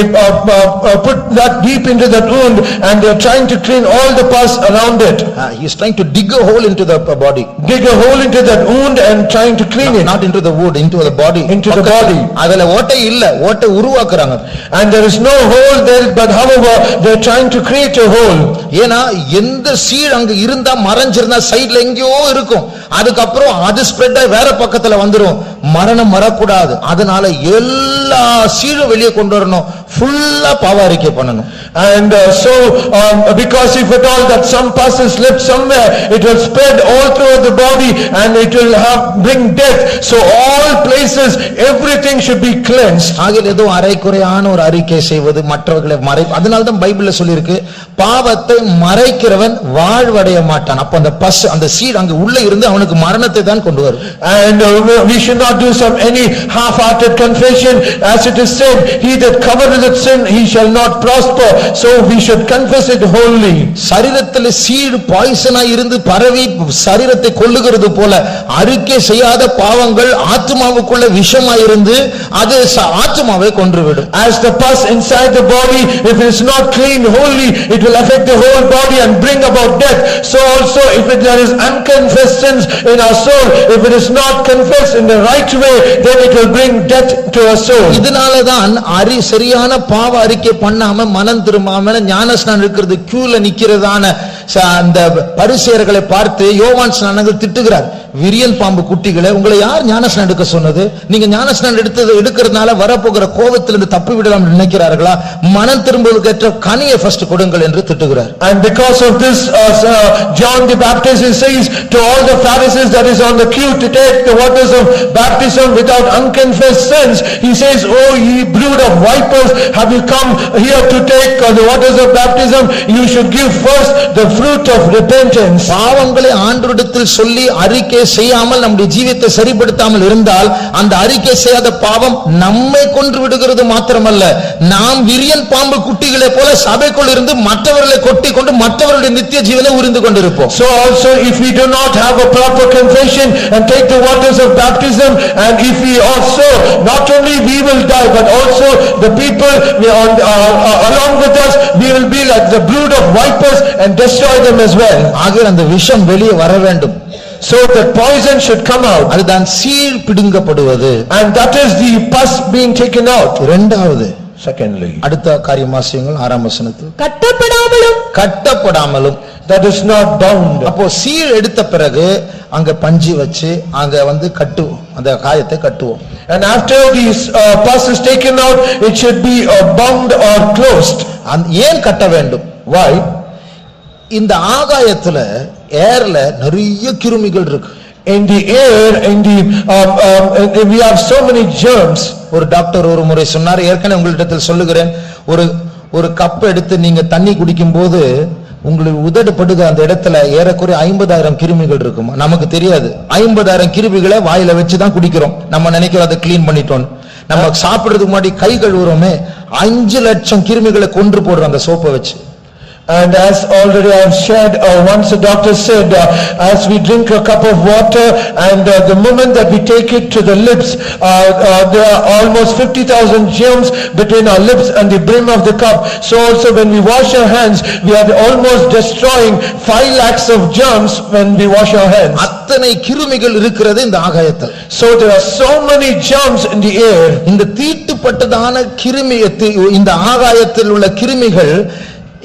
put that deep into that wound and they are trying to clean all the pus around it. He is trying to dig a hole into the body. Dig a hole into that wound and trying to clean it. Not into the wood, into the body. Into the body. அதுல ஓட்டை இல்ல, ஓட்டை உருவாக்குறாங்க. And there is no hole there, but however they are trying to create a hole. ஏனா எந்த சீழ் அங்க இருந்தா மறைஞ்சிருந்தா சைடுல எங்கேயோ இருக்கும், அதுக்கப்புறம் அது ஸ்ப்ரெட் ஆகி வேற பக்கத்துல வந்துரும், மரணம் வரக்கூடாது. அதனால எல்லா சீழும் வெளியே கொண்டு வரணும், ஃபுல்லா பாவ அறிக்கை பண்ணணும். And because if at all that some pus is left somewhere, it will spread all throughout the body and it will bring death. So all places, everything should be cleansed. ஆகில் ஏதோ அரைக்குறையான ஒரு அறிக்கை செய்வது மற்றவர்களை அதனால தான் பைபிள்ல சொல்லியிருக்கு, பாவத்தை மறைக்கிறவன் வாழ்வடைய மாட்டான். அப்ப அந்த பஸ், அந்த சீட் அங்க உள்ள இருந்து அவனுக்கு மரணத்தை தான் கொண்டு வரும். And we should not do any half-hearted confession, as it is said, he that covereth sin, he shall not prosper. So we should confess it wholly. சரீரத்தில் சீடு பாய்சனா இருந்து பரவி சரீரத்தை கொல்லுகிறது போல அறிக்கை செய்யாத பாவங்கள் ஆத்மாவுக்குள்ள விஷமாயிருந்து அது ஆத்மாவை கொன்றுவிடும். As the pus inside the body, if it is not cleaned wholly, it will affect the whole body and bring about death. So also if there is unconfessed sins in our soul, if it is not confessed in the right way, then it will bring death to our soul. இதனாலதான் சரியான பாவ அறிக்கை பண்ணாம மனம் திரும்பாம ஞானஸ்நானம் இருக்கிறது கியூல நிக்கிறதான அந்த பரிசேயர்களை பார்த்து யோவான் ஸ்நானங்கள் திட்டுகிறார். விரியன் பாம்பு குட்டிகளை உங்களை யார் ஞானஸ்நானம் எடுக்க சொன்னது? நீங்க ஞானஸ்நானம் எடுக்கிறதுனால வரப்போகிற கோபத்திலிருந்து தப்பி விடலாம் நினைக்கிறார்களா? மனம் திரும்புவதற்கு ஏற்ற கனியை ஃபர்ஸ்ட் கொடுங்கள் என்று திட்டுகிறார். And because of this John the Baptist says to all the Pharisees that is on the queue to take the waters of baptism without unconfessed sins, he says, "Oh ye brood of vipers, have you come here to take the waters of baptism? You should give first the fruit of repentance." பாவங்களை ஆண்டவரிடத்தில் சொல்லி அறிக்கை செய்யாமல் நம்முடைய ஜீவியத்தை சரிப்படுத்தாமல் இருந்தால் அந்த அறிக்கை செய்யாத பாவம் நம்மை கொன்று விடுகிறது மாத்திரமல்ல, நாம் விரியன் பாம்பு குட்டிகளை போல சபைக்குள் இருந்து மற்றவர்களை கொட்டி கொண்டு மற்றவருடைய நித்திய ஜீவனை உரிந்து கொண்டிருப்போம். So also if we do not have a proper confession and take the waters of baptism, and if we also, not only we will die but also the people along with us, we will be like the brood of vipers and destroy them as well. ஆகிய அந்த விஷம் வெளியே வர வேண்டும். So that poison should come out, அதுதான் சீழ் பிடுங்கப்படுவது. and that is the pus being taken out. இரண்டாவது, Secondly, அடுத்த காரியம் வாசியுங்கள் 6ஆம் வசனத்தில். கட்டப்படாமலும் that is not bound. அப்போ சீழ் எடுத்த பிறகு அங்க பஞ்சி வச்சு அங்க கட்டுவோம், அந்த காயத்தை கட்டுவோம். And after this pus is taken out, it should be bound or closed. ஏன் கட்ட வேண்டும்? Why? இந்த ஆகாயத்துல ஏர்ல நிறைய கிருமிகள் இருக்கு. In the air, we have so many germs. ஒரு டாக்டர் ஒரு முறை சொன்னார், ஏற்கனவே உங்களிடத்தில் சொல்லுகிறேன், ஒரு கப் எடுத்து நீங்க தண்ணி குடிக்கும் போது உங்களுக்கு உதடுபடுக அந்த இடத்துல ஏறக்குறைய 50,000 கிருமிகள் இருக்கும். நமக்கு தெரியாது. 50,000 கிருமிகளை வாயில வச்சுதான் குடிக்கிறோம். நம்ம நினைக்கிறோம் அதை கிளீன் பண்ணிட்டோம். நம்ம சாப்பிடுறதுக்கு முன்னாடி கை கழுவுறோமே, 5 லட்சம் கிருமிகளை கொன்று போடுறோம் அந்த சோப்பை வச்சு. And as already I have shared, once the doctor said, as we drink a cup of water and the moment that we take it to the lips, there are almost 50,000 germs between our lips and the brim of the cup. So also when we wash our hands, we are almost destroying 5 lakhs of germs when we wash our hands. அத்தனை கிருமிகள் இருக்கிறது இந்த ஆகாயத்தில். So there are so many germs in the air. இந்த தீட்டுப்பட்டதான கிருமி, இந்த ஆகாயத்தில் உள்ள கிருமிகள்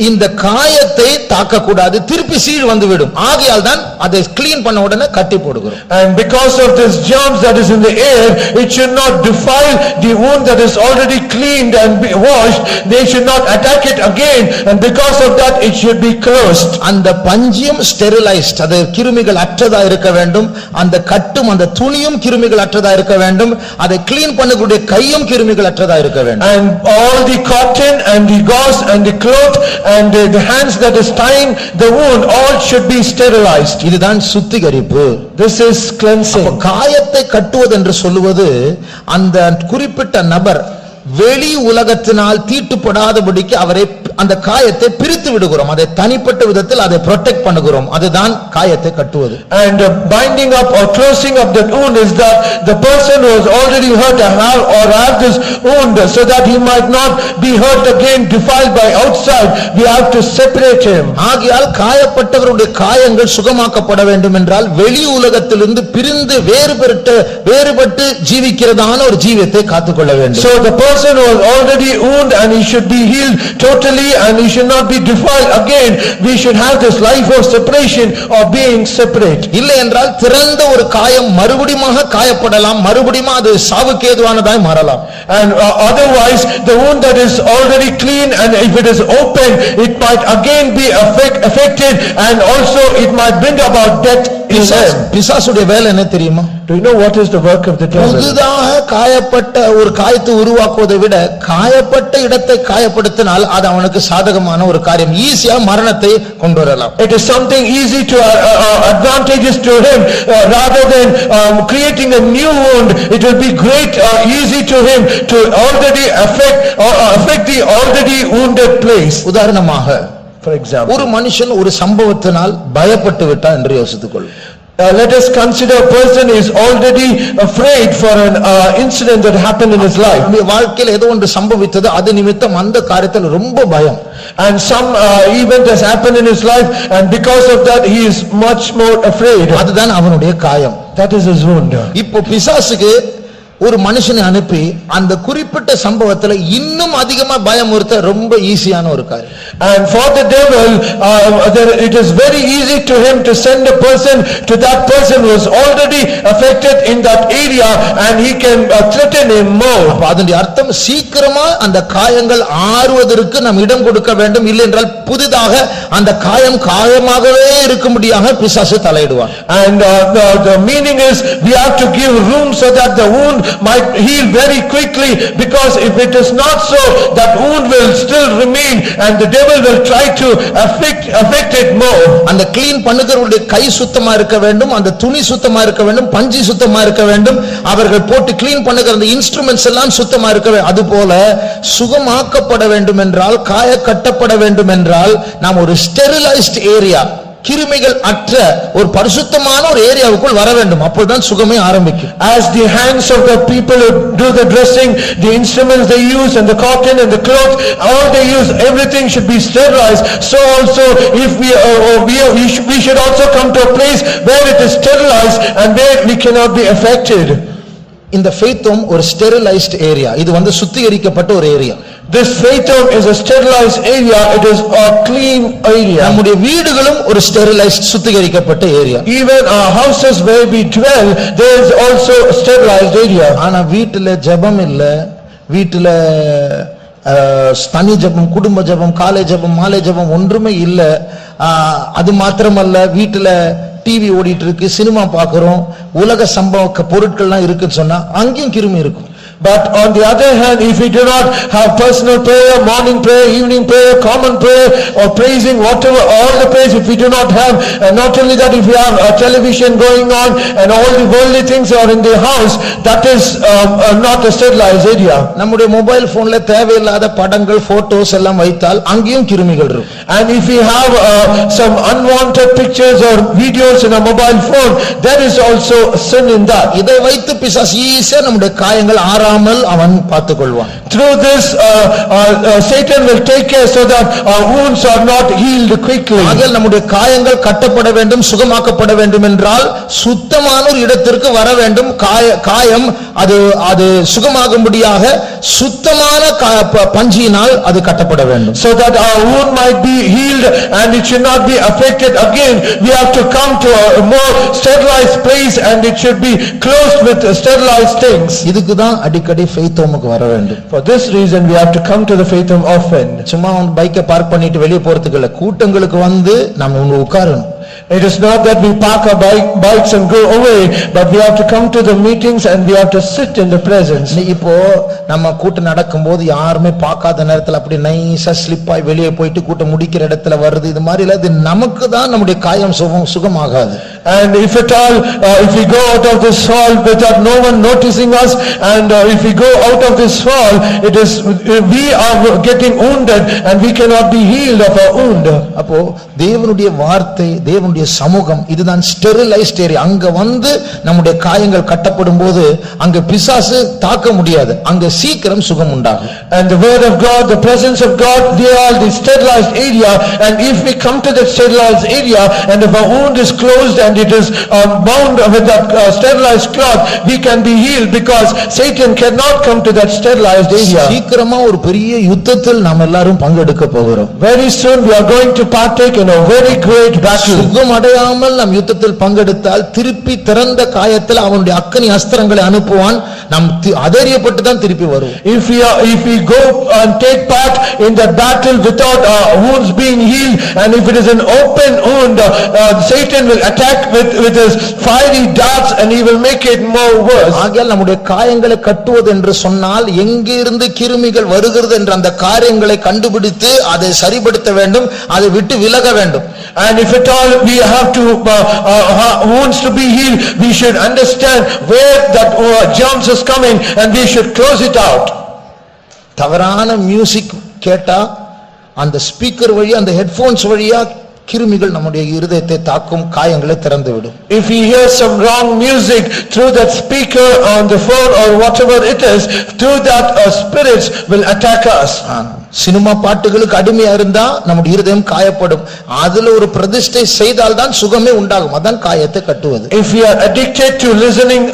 இந்த காயத்தை தாக்க கூடாது, திருப்பி சீழ் வந்துவிடும். ஆகையால் தான் அதை கிளீன் பண்ண உடனே கட்டி போடுகிறோம். And because of this germs that is in the air, it should not defile the wound that is already cleaned and washed. They should not attack it again, and because of that it should be closed. அந்த பஞ்சியம் ஸ்டெரிலைஸ்ட், அது கிருமிகள் அற்றதா இருக்க வேண்டும். அந்த கட்டும் அந்த துணியும் கிருமிகள் அற்றதா இருக்க வேண்டும். அதை கிளீன் பண்ணக்கூடிய கையும் கிருமிகள் அற்றதா இருக்க வேண்டும். And all the cotton and the gauze and the cloth and the hands that is tying the wound, all should be sterilized. இதுதான் சுத்திகரிப்பு. This is cleansing. காயத்தை கட்டுவது என்று சொல்லுவது அந்த குறிப்பிட்ட நபர் வெளி உலகத்தினால் தீட்டுப்படாதபடிக்கு அவரை அந்த காயத்தை பிரித்து விடுகிறோம். அதை தனிப்பட்ட விதத்தில் அதை ப்ரொடெக்ட் பண்ணுகிறோம். அதுதான் காயத்தை கட்டுவது. And binding up or closing up that wound is that the person who has already hurt or have this wound, so that he might not be hurt again, defiled by outside, we have to separate him. ஆகையால் காயப்பட்டவருடைய காயங்கள் சுகமாக்கப்பட வேண்டும் என்றால் வெளி உலகத்திலிருந்து பிரிந்து வேறுபட்டு ஜீவிக்கிறதான ஒரு ஜீவியத்தை காத்துக்கொள்ள வேண்டும். So the person who has already wounded and he should be healed totally and he should not be defiled again, we should have this life of separation or being separate. இல்லை என்றால் திறந்த ஒரு காயம் மறுபடியும் காயப்படலாம், மறுபடியும் அது சாவுக்கு ஏதுவானதாய் மாறலாம். And otherwise the wound that is already clean, and if it is open, it might again be affected, and also it might bring about death in them. பிசாசுடைய வேலை என்ன தெரியுமா? Do you know what is the work of the devil? புதிதாக காயப்பட்ட ஒரு காயத்தை உருவாக்குவதை விட காயப்பட்ட இடத்தை காயப்படுத்தினால் அது அவனுக்கு சாதகமான ஒரு காரியம். ஈஸியா மரணத்தை கொண்டு வரலாம். It is something easy to advantageous to him, rather than creating a new wound. It will be great easy to him to already affect the already wounded place. உதாரணமாக, for example, ஒரு மனுஷன் ஒரு சம்பவத்தினால் பயப்பட்டு விட்டான் என்று யோசித்துக்கொள். let us consider a person is already afraid for an incident that happened in his life. வாழ்க்கையில் ஏதோ ஒன்று சம்பவித்தது, அது நிமித்தம் அந்த காரியத்தில் ரொம்ப பயம். And some event has happened in his life, and because of that he is much more afraid. அதுதான் அவனுடைய காயம். That is his wound. இப்போ பிசாசுக்கு ஒரு மனுஷனை அனுப்பி அந்த குறிப்பிட்ட சம்பவத்துல இன்னும் அதிகமா பயமுறுத்த ரொம்ப ஈஸியான ஒரு காரியம். And for the devil, it is very easy to him to send a person to that person who is already affected in that area, and he can threaten him more. அப்ப அதனுடைய அர்த்தம் சீக்கிரமா அந்த காயங்கள் ஆறுவதற்கு நாம் இடம் கொடுக்க வேண்டும், இல்லை என்றால் புதிதாக அந்த காயமாகவே இருக்கும்படியாக பிசாசு தலையிடுவான். And the meaning is we have to give room so that the wound might heal very quickly, because if it is not so, that wound will still remain and the devil will try to affect it more. அந்த க்ளீன் பண்ணுகிறவருடைய கை சுத்தமா இருக்க வேண்டும், அந்த துணி சுத்தமா இருக்க வேண்டும், பஞ்சி சுத்தமா இருக்க வேண்டும், அவர்கள் போட்டு க்ளீன் பண்ணுகிற அந்த இன்ஸ்ட்ருமெண்ட்ஸ் எல்லாம் சுத்தமா இருக்க வேண்டும். அதுபோல சுகமாக்கப்பட வேண்டும் என்றால், காய கட்டப்பட வேண்டும் என்றால் நாம் ஒரு ஸ்டெரிலைஸ்ட் ஏரியா, கிருமிகள் அற்ற ஒரு பரிசுத்தமான ஒரு ஏரியாவுக்குள் வர வேண்டும். அப்பொழுதுதான் சுகமே ஆரம்பிக்கும். As the hands of the people who do the dressing, the instruments they use and the cotton and the cloth, all they use, everything should be sterilized. So also if we should also come to a place where it is sterilized and where we cannot be affected. இந்த faith home ஒரு ஸ்டெரிலைஸ்ட் ஏரியா, இது சுத்திகரிக்கப்பட்ட ஒரு area. This faith home is a sterilized area, it is a clean area. நம்முடைய வீடுகளும் ஒரு ஸ்டெரிலைஸ்ட் சுத்திகரிக்கப்பட்ட area. Even our houses where we dwell, there is also a sterilized area. ஆனா வீட்டுல ஜெபம் இல்ல, வீட்டுல தனி ஜெபம், குடும்ப ஜெபம், காலை ஜெபம், மாலை ஜெபம் ஒன்றுமே இல்ல. அது மாத்திரமல்ல, வீட்டுல டிவி ஓடிட்டு இருக்கு, சினிமா பாக்குறோம், உலக சம்பவ பொருட்கள்லாம் இருக்குன்னு சொன்னா அங்கேயும் கிருமி இருக்கும். But on the other hand, if we do not have personal prayer, morning prayer, evening prayer, common prayer, or praising, whatever, all the praise, if we do not have, and not only that, if we have a television going on and all the worldly things are in the house, that is not a sterilized area. நம்முடைய மொபைல் போன்ல தேவையில்லாத படங்கள், போட்டோஸ் எல்லாம் வைத்தால் அங்கேயும் கிருமிகள் இருக்கும். And if we have some unwanted pictures or videos in a mobile phone, there is also sin in that. இதை வைத்து பிசாசு ஈஸியா நம்முடைய காயங்கள் அவன் பார்த்துக் கொள்வான். Through this Satan will take care so that our wounds are not healed quickly. ஆகையால் நம்முடைய காயங்கள் கட்டப்பட வேண்டும், சுகமாக்கப்பட வேண்டும் என்றால் சுத்தமான ஒரு இடத்திற்கு வர வேண்டும். காயம் அது சுகமாகும்படியாக சுத்தமான பஞ்சியினால் அது கட்டப்பட வேண்டும். So that our wound might be healed and it should not be affected again, we have to come to a more sterilized place and it should be closed with sterilized things. இதுக்கு தான் அடிக்கடி faith home-க்கு வர வேண்டும். For this reason we have to come to the faith home often. சும்மா பைக்கை பார்க் பண்ணிட்டு வெளியே போறதுக்கு இல்ல, கூட்டங்களுக்கு வந்து நாம உட்காரணும். It is not that we park our bikes and go away, but we have to come to the meetings and we have to sit in the presence. இப்போ நம்ம கூட்டம் நடக்கும்போது யாருமே பார்க்காத நேரத்துல அப்படி நைஸா ஸ்லிப் ஆகி வெளியே போயிட்டு கூட்டம் முடிக்கிற இடத்துல வருது, இது மாதிரி இல்ல, இது நமக்கு தான் நம்முடைய காயம் சுகமாகாது. And if at all, if we go out of this hall without no one noticing us, and if we go out of this hall, it is we are getting wounded and we cannot be healed of our wound. அப்போ தேவனுடைய வார்த்தை, தேவனுடைய சமூகம், இதுதான் ஸ்டெரிலைஸ்ட் ஏரியா. அங்க வந்து நம்முடைய காயங்கள் கட்டப்படும் போது அங்க பிசாசு தாக்க முடியாது, அங்க சீக்கிரம் சுகம் உண்டாகும். And the word of God, the presence of God, they are the sterilized area, and if we come to that sterilized area and if a wound is closed and it is bound with that sterilized cloth, we can be healed, because Satan cannot come to that sterilized area. சீக்கிரமா ஒரு பெரிய யுத்தத்தில் நாம் எல்லாரும் பங்கெடுக்க போகிறோம். Very soon we are going to partake in a very great battle. சுகம் அடையாமல் நாம் யுத்தத்தில் பங்கெடுத்தால் திருப்பி திறந்த காயத்தில் அவனுடைய அக்கினி அஸ்திரங்களை அனுப்புவான், நாம் அதரியப்பட்டு தான் திருப்பி வருவோம். If we go and take part in the battle without wounds being healed, and if it is an open wound, Satan will attack with his fiery darts and he will make it more worse. ஆகையால் நம்முடைய காயங்களை கட்டுவது என்று சொன்னால் எங்கிருந்து கிருமிகள் வருகிறது என்ற அந்த காரியங்களை கண்டுபிடித்து அதை சரிப்படுத்த வேண்டும், அதை விட்டு விலக வேண்டும். And if at all we have to wounds to be healed, we should understand where that germs is coming and we should close it out. தவறான மியூசிக் கேட்டா அந்த ஸ்பீக்கர் வழியா, அந்த ஹெட்போன்ஸ் வழியா கிருமிகள் நம்முடைய இருதயத்தை தாக்கும், காயங்களை திறந்து விடும். If we hear some wrong music through that speaker on the phone or whatever it is, through that spirits will attack us. Cinema பாட்டுகளுக்கு அடிமையா இருந்தா நம்முடைய இருதயம் காயப்படும். அதுல ஒரு பிரதிஷ்டை செய்தால்தான் சுகமே உண்டாகும். அதான் காயத்தை கட்டுவது. If we are addicted to listening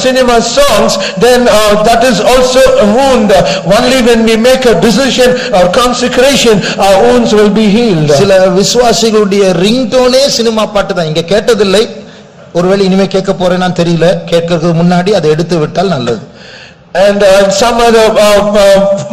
cinema songs, then that is also a wound. Only when we make a decision or consecration, our wounds will be healed. சில விசுவாசிகளுடைய ரிங்டோனே சினிமா பாட்டு தான். இங்க கேட்டதில்லை, ஒருவேளை இனிமே கேட்க போறேன்னு தெரியல. கேட்கறதுக்கு முன்னாடி அதை எடுத்து விட்டால் நல்லது. And some other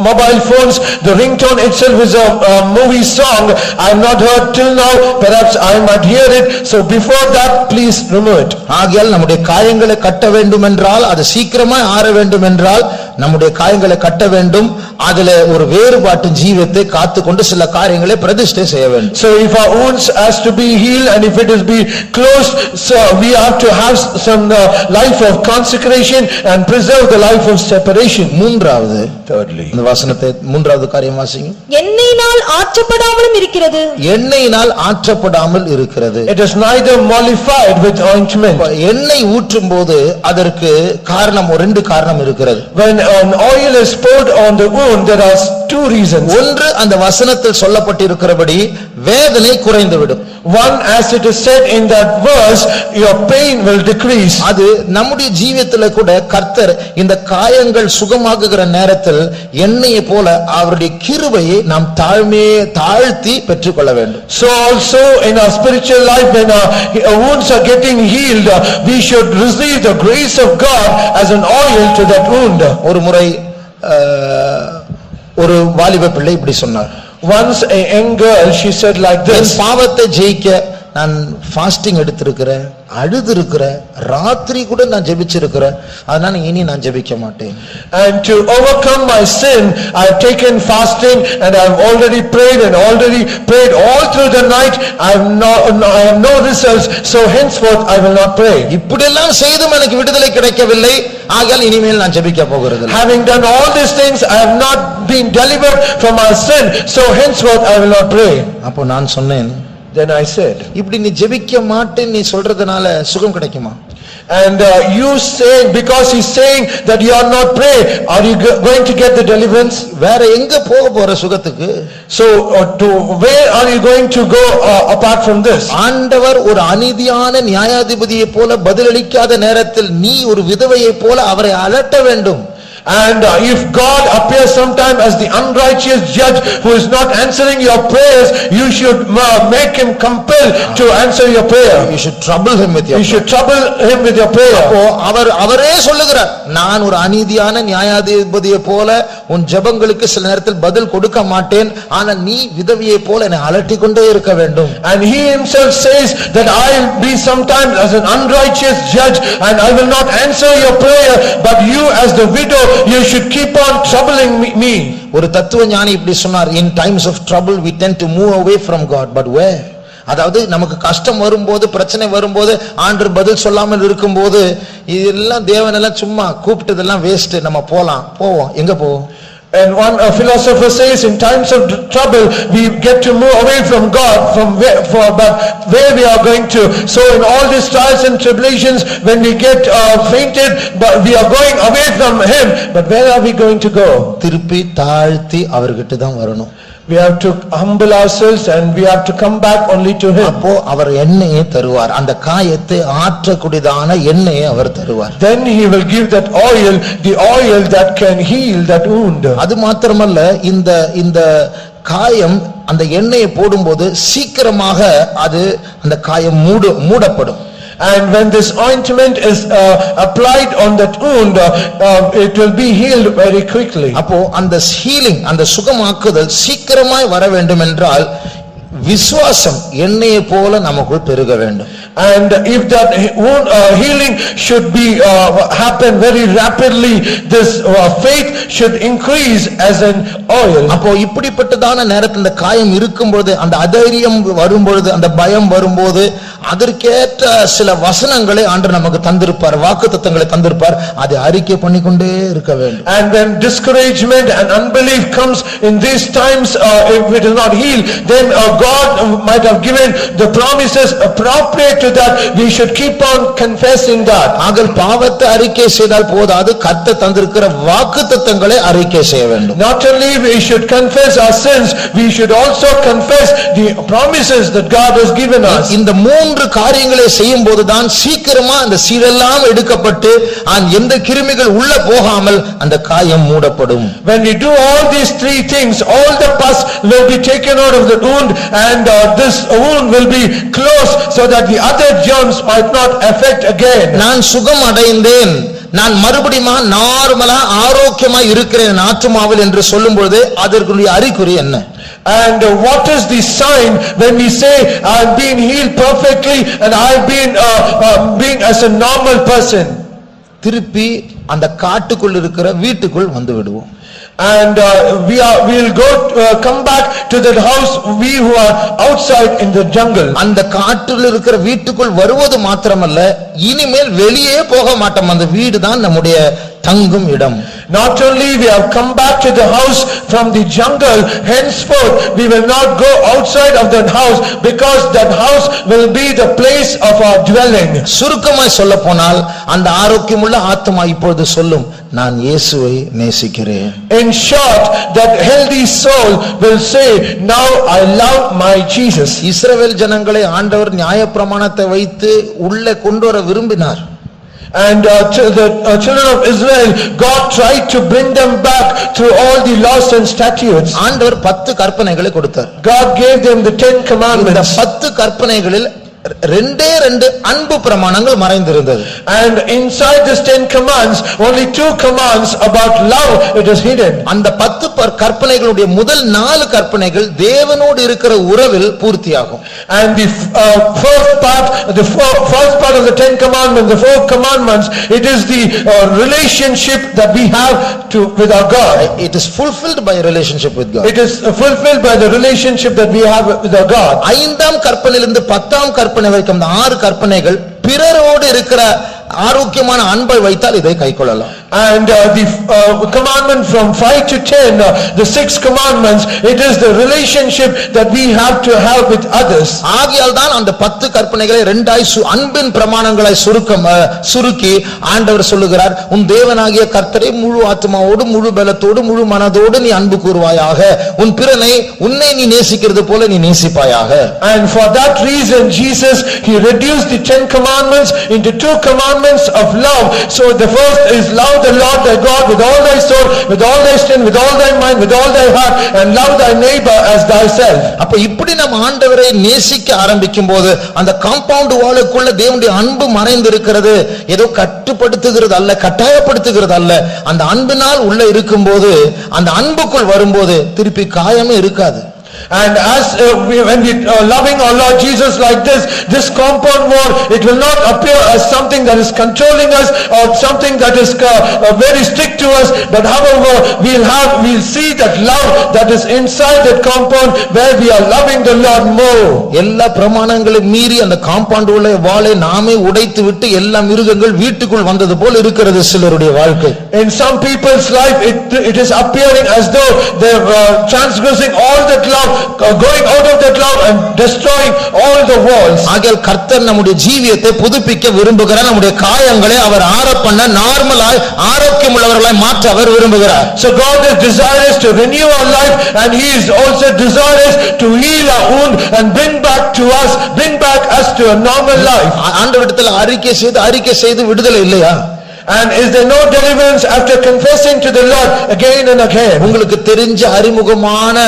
mobile phones, the ringtone itself is a movie song. I have not heard till now, perhaps I might hear it. So before that, please remove it. ஆகையால் நம்முடைய காயங்களை கட்ட வேண்டும் என்றால், அது சீக்கிரமாய் ஆற வேண்டும் என்றால் நம்முடைய காயங்களை கட்ட வேண்டும். அதிலே ஒரு வேறுபாட்டு ஜீவத்தை காத்துக்கொண்டு சில காரியங்களை பிரதிஷ்டை செய்ய வேண்டும். So if our wounds has to be healed and if it is be closed, so we have to have some life of consecration and preserve the life of separation. மூன்றாவது, thirdly, இந்த வசனத்தை மூன்றாவது காரியம் வாசிங்க. எண்ணெயினால் ஆற்றப்படாமலும் இருக்கிறது. எண்ணெயினால் ஆற்றப்படாமல் இருக்கிறது. it is neither mollified with ointment. எண்ணெய் ஊற்றும் போது அதற்கு காரணம், ரெண்டு காரணம் இருக்கிறது. When an oil is poured on the wound, there are two reasons. ஒன்று, அந்த வசனத்தில் சொல்லப்பட்டிருக்கிறபடி வேதனை குறைந்துவிடும். One, as it is said in that verse, your pain will decrease. அது நம்முடைய ஜீவியத்திலே கூட கர்த்தர் இந்த காயங்கள் சுகமாகுகிற நேரத்தில் எண்ணெயை போல அவருடைய கிருபையை நாம் தாழ்த்தி பெற்றுக்கொள்ள வேண்டும். So also in our spiritual life, when our wounds are getting healed, we should receive the grace of God as an oil to that wound. ஒரு முறை ஒரு வாலிப பிள்ளை இப்படி சொன்னார். Once a young girl, she said like N this, பாவத்தை ஜெயிக்க நான் ஃபாஸ்டிங் எடுத்திருக்கிறேன், அழுது இருக்கிறேன், ராத்திரி கூட நான் ஜெபிச்சிருக்கிறேன், அதனால இனி நான் ஜெபிக்க மாட்டேன். and to overcome my sin, I have taken fasting and I have already prayed all through the night. I have no results, so henceforth I will not pray. இப்படியெல்லாம் செய்தும் எனக்கு விடுதலை கிடைக்கவில்லை, ஆகையால் இனிமேல் நான் ஜெபிக்க போகிறது. Having done all these things, I have not been delivered from my sin, so henceforth I will not pray. அப்போ நான் சொன்னேன், Then I said, இப்படி நீ ஜெபிக்க மாட்டேன்னு நீ சொல்றதுனால சுகம் கிடைக்குமா? and you say, because he's saying that you are not pray, are you going to get the deliverance? வேற எங்க போக போற சுகத்துக்கு? So to where are you going to go apart from this? ஆண்டவர் ஒரு அநீதியான நியாயாதிபதியை போல பதிலளிக்காத நேரத்தில் நீ ஒரு விதவையை போல அவரை அலட்ட வேண்டும். And if God appears sometime as the unrighteous judge who is not answering your prayers, you should make him compelled to answer your prayer. You should trouble him with your You should trouble him with your prayer. அப்போ அவரே சொல்லுகிறார், நான் ஒரு அநீதியான நியாயாதிபதியை போல உன் ஜெபங்களுக்கு சில நேரத்தில் பதில் கொடுக்க மாட்டேன், ஆனா நீ விதவையை போல என்னை அலட்டிக் கொண்டே இருக்க வேண்டும். And he himself says that I will be sometimes as an unrighteous judge and I will not answer your prayer, but you as the widow, you should keep on troubling me. ஒரு தத்துவ ஞானி இப்படி சொன்னார், in times of trouble we tend to move away from God, but where? அதாவது நமக்கு கஷ்டம் வரும்போது, பிரச்சனை வரும்போது, ஆண்டவர் பதில் சொல்லாமல் இருக்கும்போது, இதெல்லாம் தேவனெல்லாம் சும்மா கூப்பிட்டதெல்லாம் வேஸ்ட், நம்ம போவோம், எங்க போவோம்? And one philosopher says, in times of trouble, we get to move away from God, but where we are going to. So in all these trials and tribulations, when we get fainted, but we are going away from Him, but where are we going to go? திருப்பி தாழ்த்தி அவர்கிட்ட தான் வரணும். We have to humble ourselves and we have to come back only to Him. அப்போ அவர் எண்ணெயை தருவார், அந்த காயத்தை ஆற்றக்கூடியதான எண்ணெயை அவர் தருவார். Then He will give that oil, the oil that can heal that wound. அது மாத்திரமல்ல, இந்த காயம் அந்த எண்ணெயை போடும்போது சீக்கிரமாக அது அந்த காயம் மூடப்படும். And when this ointment is applied on that wound, it will be healed very quickly. அப்போ அந்த ஹீலிங், அந்த சுகமாக்குதல் சீக்கிரமாய் வர வேண்டும் என்றால் விசுவாசம் எண்ணெயை போல நமக்குள் பெருக வேண்டும். And if that healing should be happen very rapidly, this faith should increase as an oil. அப்போ இப்படிப்பட்டதான நேரத்தில் இந்த காயம் இருக்கும்போது, அந்த அதைரியம் வரும்பொழுது, அந்த பயம் வரும்போது, அதற்கேற்ற சில வசனங்களை ஆண்டவர் நமக்கு தந்திருப்பார், வாக்குத்தத்தங்களை தந்திருப்பார், அதை அறிக்கை பண்ணிக்கொண்டே இருக்க வேண்டும். And when discouragement and unbelief comes in these times, if it is not healed, then God might have given the promises appropriate to that, we should keep on confessing that. ஆகல் பாவத்தை அறிக்கை செய்தால் போதாது, கர்த்தர் தந்திருக்கிற வாக்குத்தத்தங்களை அறிக்கை செய்ய வேண்டும். Not only we should confess our sins, we should also confess the promises that God has given us. இந்த மூன்று காரியங்களை செய்யும் போதுதான் சீக்கிரமா அந்த சீலெல்லாம் எடுக்கப்பட்டு எந்த கிருமிகள் உள்ள போகாமல் அந்த காயம் மூடப்படும். When we do all these three things, all the pus will be taken out of the wound, and this wound will be closed so that the other germs might not affect again. நான் சுகம் அடைந்தேன், நான் மறுபடியும் நார்மலா ஆரோக்கியமா இருக்கிறேன் ஆத்துமாவில் என்று சொல்லும் பொழுது அதற்குரிய அறிகுறி என்ன? And what is the sign when we say I have been healed perfectly and I have been being as a normal person? திருப்பி அந்த காட்டுக்குள் இருக்கிற வீட்டுக்குள் வந்து விடுவோம். And we will come back to that house, we who are outside in the jungle. அந்த காட்டில் இருக்கிற வீட்டுக்குள் வருவது மாத்திரமல்ல, இனிமேல் வெளியே போக மாட்டோம். அந்த வீடு தான் நம்முடைய தங்கும் இடம். Not only we have come back to the house from the jungle, henceforth we will not go outside of that house, because that house will be the place of our dwelling. சுருக்கமாய் சொல்லப் போனால் அந்த ஆரோக்கியமுள்ள ஆத்துமா இப்பொழுது சொல்லும், நான் இயேசுவை நேசிக்கிறேன். In short, that healthy soul will say, now I love my Jesus. இஸ்ரவேல் ஜனங்களை ஆண்டவர் நியாயப்பிரமாணத்தை வைத்து உள்ளே கொண்டு வர விரும்பினார். And to the children of Israel, God tried to bring them back through all the laws and statutes. ஆண்டவர் 10 கற்பனைகளை கொடுத்தார். God gave them the 10 இந்த commandments. 10 கற்பனைகளில் ரெண்டே அன்பு பிரமாணங்கள் மறைந்திருந்தது. And inside this 10 commands, only 2 commands about love, it is hidden. அந்த 10 கற்பனைகளுடைய முதல் 4 கற்பனைகள் தேவனோடு இருக்கிற உறவில் பூர்த்தியாகும். And the first part of the 10 commandments, the 4 commandments, it is the relationship that we have with our God. It is fulfilled by relationship with God. It is fulfilled by the relationship that we have with our God. 5ஆம் கற்பனையிலிருந்து 10ஆம் கற்பனை வரைக்கும் அந்த 6 கற்பனைகள் பிறரோடு இருக்கிற ஆரோக்கியமான அன்பை வைத்தால் இதை கைக்கொள்ளலாம். And the commandment from 5 to 10, the 6 commandments, it is the relationship that we have to have with others. ஆகையால் தான் அந்த 10 கற்பனைகளை ரெண்டாய் அன்பின் பிரமாணங்களை சுருக்கி ஆண்டவர் சொல்லுகிறார், உன் தேவனாகிய கர்த்தரை முழு ஆத்துமாவோடு முழு பலத்தோடு முழு மனதோடு நீ அன்பு கூறுவாயாக, உன் பிறனை உன்னை நீ நேசிக்கிறது போல நீ நேசிப்பாயாக. And for that reason Jesus, he reduced the 10 commandments into 2 commandments of love. So the first is love the Lord thy God with all thy soul, with all thy strength, with all thy mind, with all thy heart, and love thy neighbor as thyself. அப்ப இப்படி நம்ம ஆண்டவரை நேசிக்க ஆரம்பிக்கும் போது அந்த காம்பவுண்ட் வாலுக்குள்ள தேவனுடைய அன்பு மறைந்திருக்கிறது. ஏதோ கட்டுப்படுத்துகிறது அல்ல, கட்டாயப்படுத்துகிறது அல்ல. அந்த அன்பினால் உள்ள இருக்கும்போது, அந்த அன்புக்குள் வரும்போது திருப்பி காயமே இருக்காது. And as when we loving our Lord Jesus like this compound wall, it will not appear as something that is controlling us or something that is very strict to us, but however we'll see that love that is inside that compound where we are loving the Lord more. எல்லா பிரமாணங்களை மீறி அந்த காம்பவுண்ட் உள்ள வாளை நாமே உடைத்து விட்டு எல்லா மிருகங்கள் வீட்டுக்குள் வந்தது போல இருக்கிறது சிலருடைய வாழ்க்கை. In some people's life it is appearing as though they are transgressing all that love, going out of that love and destroying all the walls. ஆகையால் கர்த்தர் நம்முடைய ஜீவியத்தை புதுப்பிக்க விரும்புகிறார். நம்முடைய காயங்களை அவர் ஆறப்பண்ண நார்மலாய் ஆரோக்கியமுள்ளவர்களாய் மாற்ற அவர் விரும்புகிறார். So God is desirous to renew our life, and he is also desirous to heal our wound and bring back us to a normal life. ஆண்டவரிடத்தில் அறிக்கை செய்து விடுதலை இல்லையா? And is there no deliverance after confessing to the Lord again and again? உங்களுக்கு தெரிஞ்ச அறிமுகமான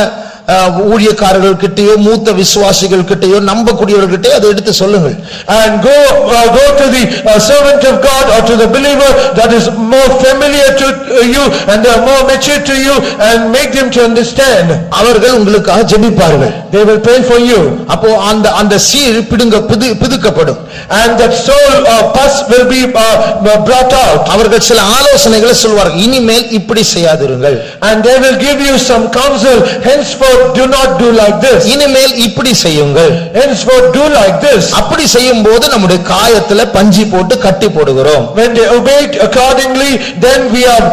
ஊழியக்காரர்கள் கிட்டயோ மூத்த விசுவாசிகள் கிட்டயோ நம்பக்கூடியவர்கள் கிட்டயோ அதை எடுத்து சொல்லுங்கள். And go to the servant of God or to the believer that is more familiar to you and they are more mature to you, and make them to understand. அவர்கள் உங்களுக்காக ஜெபிப்பார்கள். They will pray for you. அப்போ அந்த seal பிதுக்கப்படும். And that soul pus will be brought out. அவர்கள் சில ஆலோசனைகளை சொல்வார்கள். இனிமேல் இப்படி செய்யாதிருங்கள். And they will give you some counsel. Henceforth henceforth do not do like this. இனிமேல் இப்படி செய்யுங்கள். Henceforth do like this. அப்படி செய்யும்போது நம்முடைய காயத்துல பஞ்சி போட்டு கட்டி போடுகிறோம். When they obeyed accordingly, then we are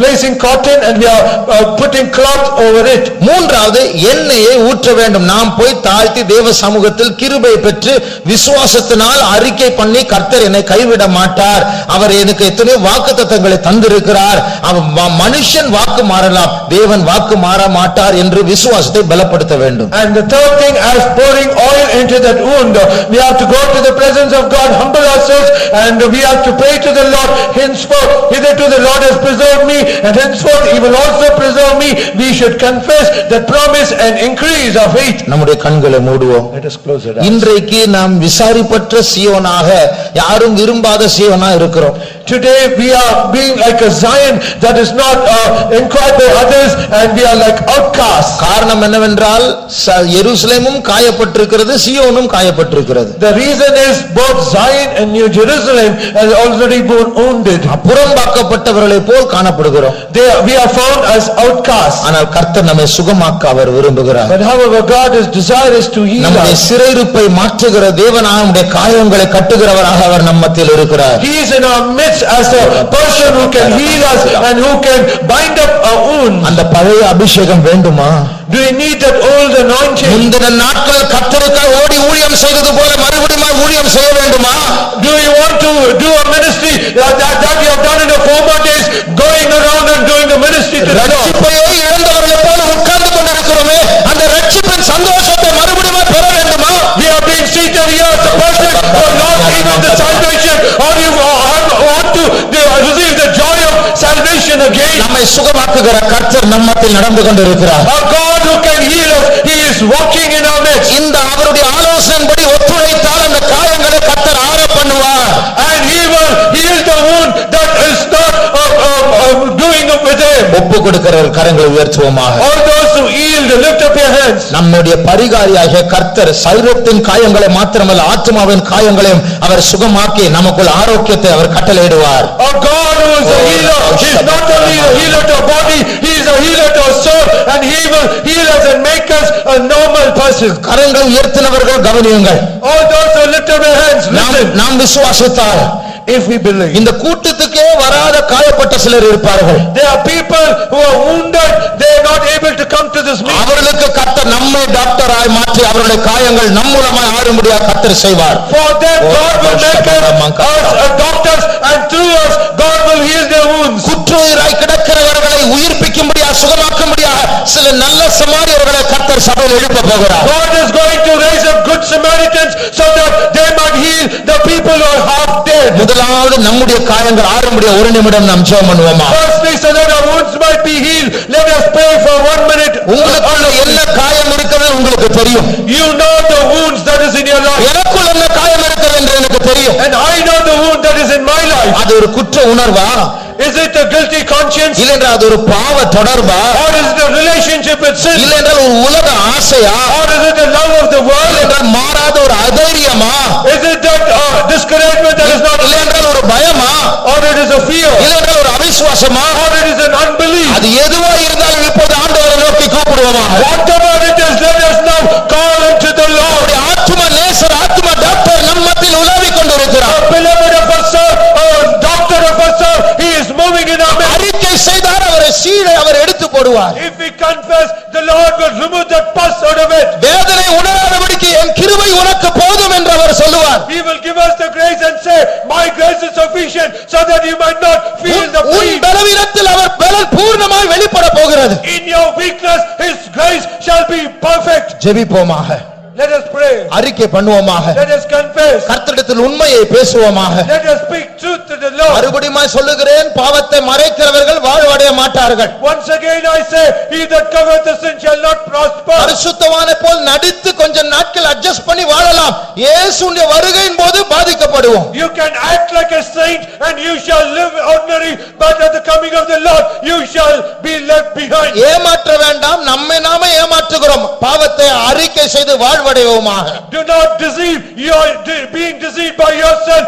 placing cotton and we are putting cloth over it. மூன்றாவது எண்ணெயை ஊற்ற வேண்டும். நாம் போய் தாழ்த்தி தேவ சமூகத்தில் கிருபை பெற்று விசுவாசத்தினால் அறிக்கை பண்ணி கர்த்தர் என்னை கைவிட மாட்டார், அவர் எனக்கு எத்தனை வாக்குத்தத்தங்களை தந்திருக்கிறார், மனுஷன் வாக்கு மாறலாம், தேவன் வாக்கு மாற மாட்டார் என்று விசுவாசத்தை பலப்படுத்த வேண்டும். And the third thing, as pouring oil into that wound, we have to go to the presence of God, humble ourselves, and we have to pray to the Lord. Henceforth hitherto the Lord has preserved me, and henceforth he will also preserve me. We should confess that promise and increase our faith. நம்முடைய கண்களை மூடுவோம். Let us close it. இன்றைக்கு நாம் விசாரிப்பற்ற சீயோனாக, யாரும் விரும்பாத சீயோனா இருக்கிறோம். Today we are being like a Zion that is not inquired by others, and we are like outcasts. காரணம் என்னவென்றால் எருசலேமும் காயப்பட்டிருக்கிறது, சீயோனும் காயப்பட்டிருக்கிறது. The reason is both Zion and New Jerusalem has already been wounded. புறம்பாக்கப்பட்டவர்களைப் pole காணப்படுகிறோம். We are found as outcasts. ஆனால் கர்த்தர் நம்மை சுகமாக்க அவர் விரும்புகிறார். But however God is desirous to heal நம்முடைய us. சிறையிருப்பை மாற்றுகிற தேவனாக, நம்முடைய காயங்களை கட்டுகிறவராக அவர் நம்ம மத்தியில் இருக்கிறார். He is in our midst as a person who can heal us and who can bind up our wounds. அந்த பழைய அபிஷேகம் வேண்டுமா? Do you need that old anointing? முந்தின நாட்கள் கர்த்தருக்காக ஓடி ஊழியம் செய்தது போல மறுபடியும் ஊழியம் செய்ய வேண்டுமா? Do you want to do a ministry that you have done in the former days, going around and doing the ministry to the Lord? ரட்சிப்பையே இழந்தவர்களைப் போல உட்கார்ந்து கொண்டிருக்கிறோமே, அந்த ரட்சிப்பின் சந்தோஷத்தை மறுபடியும் பெற வேண்டுமா? We are being seated here as a person who are not even the salvation, or you want to receive the joy of salvation again. நம்மை சுகமாக்குகிற கர்த்தர் நம்மத்தில் நடந்து கொண்டிருக்கிறார். Our God who can heal us, he is walking in our midst. இந்த அவருடைய ஆலோசனைப்படி ஒத்துழைத்தால் அந்த காயங்களை கர்த்தர் ஆற பண்ணுவார். And he will heal the wound that is not doing up with him. ஒப்பு கொடுக்கிற கரங்களை உயர்த்துவோமாக. All those who yield, lift up your hands. நம்முடைய பரிகாரியாகிய கர்த்தர் சரீரத்தின் காயங்களை மாத்திரமல்ல, ஆத்துமாவின் காயங்களையும் அவர் சுகமாக்கி நமக்குள் ஆரோக்கியத்தை அவர் கட்டளையிடுவார். Our God who is a healer, he is not only a healer to our body, he is a healer to our soul, and he will heal us and make us a normal person. கரங்களை உயர்த்தினவர்கள் கவனியுங்கள். All those who lift up your hands, listen. நாம் விசுவாசித்தால், if we believe, இந்த கூட்டத்துக்கே வராத காயப்பட்ட சிலர் இருப்பார்கள். there are people who are wounded, they are not able to come to this meeting. அவர்களுக்கு கர்த்தர் நம்மை டாக்டராய் மாற்றி அவருடைய காயங்கள் நம் மூலமாய் ஆறும்படியாக கர்த்தர் செய்வார். For them God will make us doctors, and through us God will heal their wounds. குற்றுயிராய் கிடக்கிறவர்களை உயிர்ப்பிக்கும்படியாக சுகமாக்கும்படியாக சில நல்ல சமாரியர்களை கர்த்தர் சபையில் எழுப்ப போகிறார். God is going to raise up good Samaritans so that they might heal the people who are half dead. முதலாவது நம்முடைய காயங்கள் ஆறும்படியாக ஒரு நிமிடம் நாம் ஜெபம் பண்ணுவோமா? Firstly, so that our wounds might be healed, let us pray for 1 minute. உங்களுக்குள்ள என்ன காயம் இருக்கிறது உங்களுக்கு தெரியும். You know the wounds that is in your life. எனக்குள்ள என்ன காயம் இருக்கிறது என்று எனக்கு தெரியும். And I know the wound that is in my life. அது ஒரு குற்ற உணர்வா? Is it a guilty conscience? இல்லைஎன்றால் அது ஒரு பாவ தொடர்பா? Or is it a relationship with sin? இல்லைஎன்றால் ஒரு உலக ஆசையா? Or is it a love of the world? இல்லைஎன்றால் மாறாத ஒரு அதைரியமா? Is it that discouragement that is not? இல்லையென்றால் ஒரு பயமா? Or it is a fear? இல்லையென்றால் ஒரு அவிசுவாசமா? Or it is an unbelief? அது எதுவா இருந்தாலும் இப்போது ஆண்டவரை நோக்கி கூப்பிடுவோமா? Whatever it is, let us now call unto the Lord. ஆத்தும நேசர், ஆத்தும டாக்டர் நம் மத்தியில் உலாவிக் கொண்டிருக்கிறார். Beloved of us, sir, doctor of us, sir, he is moving in our midst. அறிக்கை செய்தார், அவரை சீழே அவர் எடுத்து போடுவார். If we confess, the Lord will remove that pus out of it. வேதனை உணராதபடிக்கு என் கிருபை உனக்கு போதும் என்று அவர் சொல்லுவார். He will give us the grace and say, my grace is sufficient, so that you might not feel the உன் pain. பலவீனத்தில் அவர் பலன் பூர்ணமாய் வெளிப்பட போகிறது. In your weakness, his grace shall be perfect. ஜெபிப்போமாக. Let us pray. அறிக்கை பண்ணுவோமாக. Let us confess. கர்த்தரிடத்தில் உண்மையை பேசுவோமாக. Let us speak truth to the Lord. மறுபடியும் சொல்லுகிறேன், பாவத்தை மறைக்கிறவர்கள் வாழ்வடைய மாட்டார்கள். Once again I say, he that covereth the sin shall not prosper. பரிசுத்தவானை போல் நடித்து கொஞ்ச நாட்கள் அட்ஜஸ்ட் பண்ணி வாழலாம். இயேசுவின் வருகையின் போது பாதிக்கப்படுவோம். You can act like a saint and you shall live ordinary, but at the coming of the Lord you shall be left behind. ஏமாற்ற வேண்டாம், நம்மை நாமே ஏமாற்றுகிறோம். பாவத்தை அறிக்கை செய்து வாழ்வடைய வாழ்வடைவோமாக. Do not deceive, you are being deceived by yourself.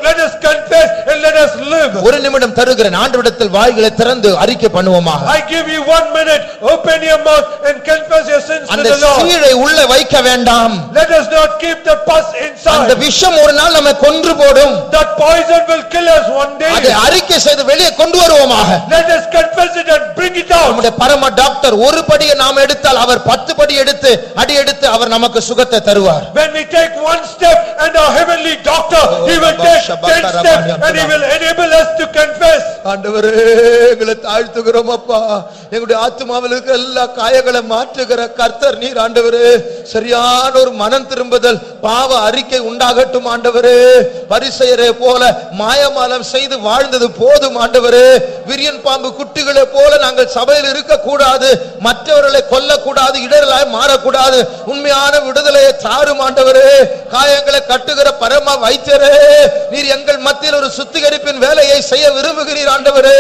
Let us confess and let us live. ஒரு நிமிடம் தருகிறேன், ஆண்டவரிடத்தில் வாய்களை திறந்து அறிக்கை பண்ணுவோமாக. I give you 1 minute, open your mouth and confess your sins to அந்த the Lord. சீழை உள்ள வைக்க வேண்டாம். Let us not keep the pus அந்த inside. விஷம் ஒரு நாள் நம்மை கொன்று போடும். That poison will kill us one day. அதை அறிக்கை செய்து வெளியே கொண்டு வருவோமாக. Let us confess it and bring it out. நம்முடைய பரம டாக்டர் ஒரு படியை நாம் எடுத்தால் அவர் 10 படி எடுத்து அடி எடுத்து அவர் நமக்கு சுகத்தை தருவார். When we take one step and our heavenly doctor, he will take 10 steps and he will enable us to confess. ஆண்டவரே, எங்களை தாழ்த்துகிறோம் அப்பா. எங்களுடைய ஆத்துமாவில் இருக்கிற எல்லா காயங்களை மாற்றுகிற கர்த்தர் நீர் ஆண்டவரே. சரியான ஒரு மனம் திரும்புதல் பாவ அறிக்கை உண்டாகட்டும் ஆண்டவரே. பரிசேயரை போல மாயமாலம் செய்து வாழ்ந்தது போதும் ஆண்டவரே. விரியன் பாம்பு குட்டிகளை போல நாங்கள் சபையில் இருக்க கூடாது, மற்றவர்களை கொல்லக்கூடாது, இடர்களாய் மாறக்கூடாது. உண்மையான விடுதலையை தாரும் ஆண்டவரே. காயங்களை கட்டுகிற பரம வைத்தியரே, நீர் எங்கள் மத்தியில் ஒரு சுத்திகரிப்பின் வேலையை செய்ய விரும்புகிறீர் ஆண்டவரே.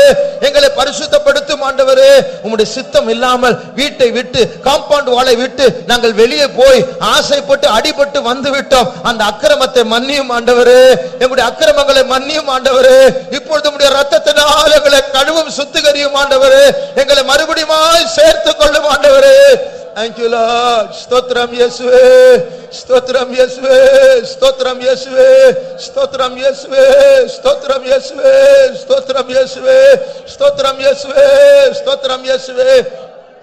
எங்களை பரிசுத்தப்படுத்தும் ஆண்டவரே. உம்முடைய சித்தம் இல்லாமல் வீட்டை விட்டு காம்பவுண்ட் வாளை விட்டு நாங்கள் வெளியே போய் ஆசைப்பட்டு அடிபட்டு வந்து விட்டோம். அந்த அக்கிரமத்தை மன்னியும் ஆண்டவரே. எங்களுடைய அக்கிரமங்களை மன்னியும் ஆண்டவரே. இப்பொழுது உம்முடைய இரத்தத்தினால் எங்களை கழுவும் சுத்திகரியும் ஆண்டவரே. எங்களை மறுபடியும் சேர்த்துக் கொள்ளும் ஆண்டவரே. Thank you Lord. ஸ்தோத்திரம் இயேசுவே, ஸ்தோத்திரம் இயேசுவே, ஸ்தோத்திரம் இயேசுவே, ஸ்தோத்திரம் இயேசுவே, ஸ்தோத்திரம் இயேசுவே, ஸ்தோத்திரம் இயேசுவே, ஸ்தோத்திரம் இயேசுவே, ஸ்தோத்திரம் இயேசுவே.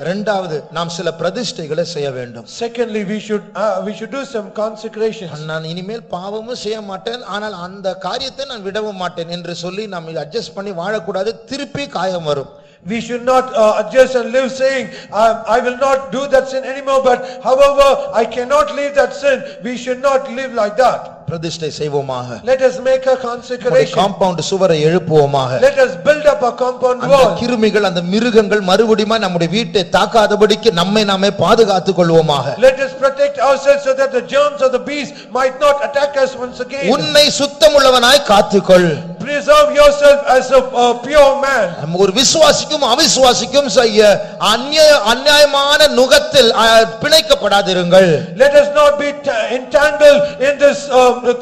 இரண்டாவது, நாம் சில பிரதிஷ்டைகளை செய்ய வேண்டும். Secondly, we should do some consecrations. நான் இனிமேல் பாவமும் செய்ய மாட்டேன், ஆனால் அந்த காரியத்தை நான் விடவும் மாட்டேன் என்று சொல்லி நாம் அட்ஜஸ்ட் பண்ணி வாழக்கூடாது. திருப்பி காயம் வரும். We should not adjust and live saying, I will not do that sin anymore, but however, I cannot leave that sin. We should not live like that. பிரதிஷ்டை செய்வோமாக. Let us make a consecration. Compound சுவரை எழுப்புவோமாக. Let us build up a compound அந்த wall. கிருமிகள், அந்த மிருகங்கள் மறுபடியும் நம்முடைய வீட்டை தாக்காதபடிக்கு நம்மை நாமே பாதுகாத்துக் கொள்வோமாக. Let us protect ourselves so that the germs of the beast might not attack us once again. உன்னை சுத்தமுள்ளவனாய் காத்துக்கொள். Preserve yourself as a pure man. ஒரு விசுவாசிக்கும் அவிசுவாசிக்கும் செய்ய அநியாயமான நுகத்தில் பிணைக்கப்படாதிருங்கள். Let us not be entangled in this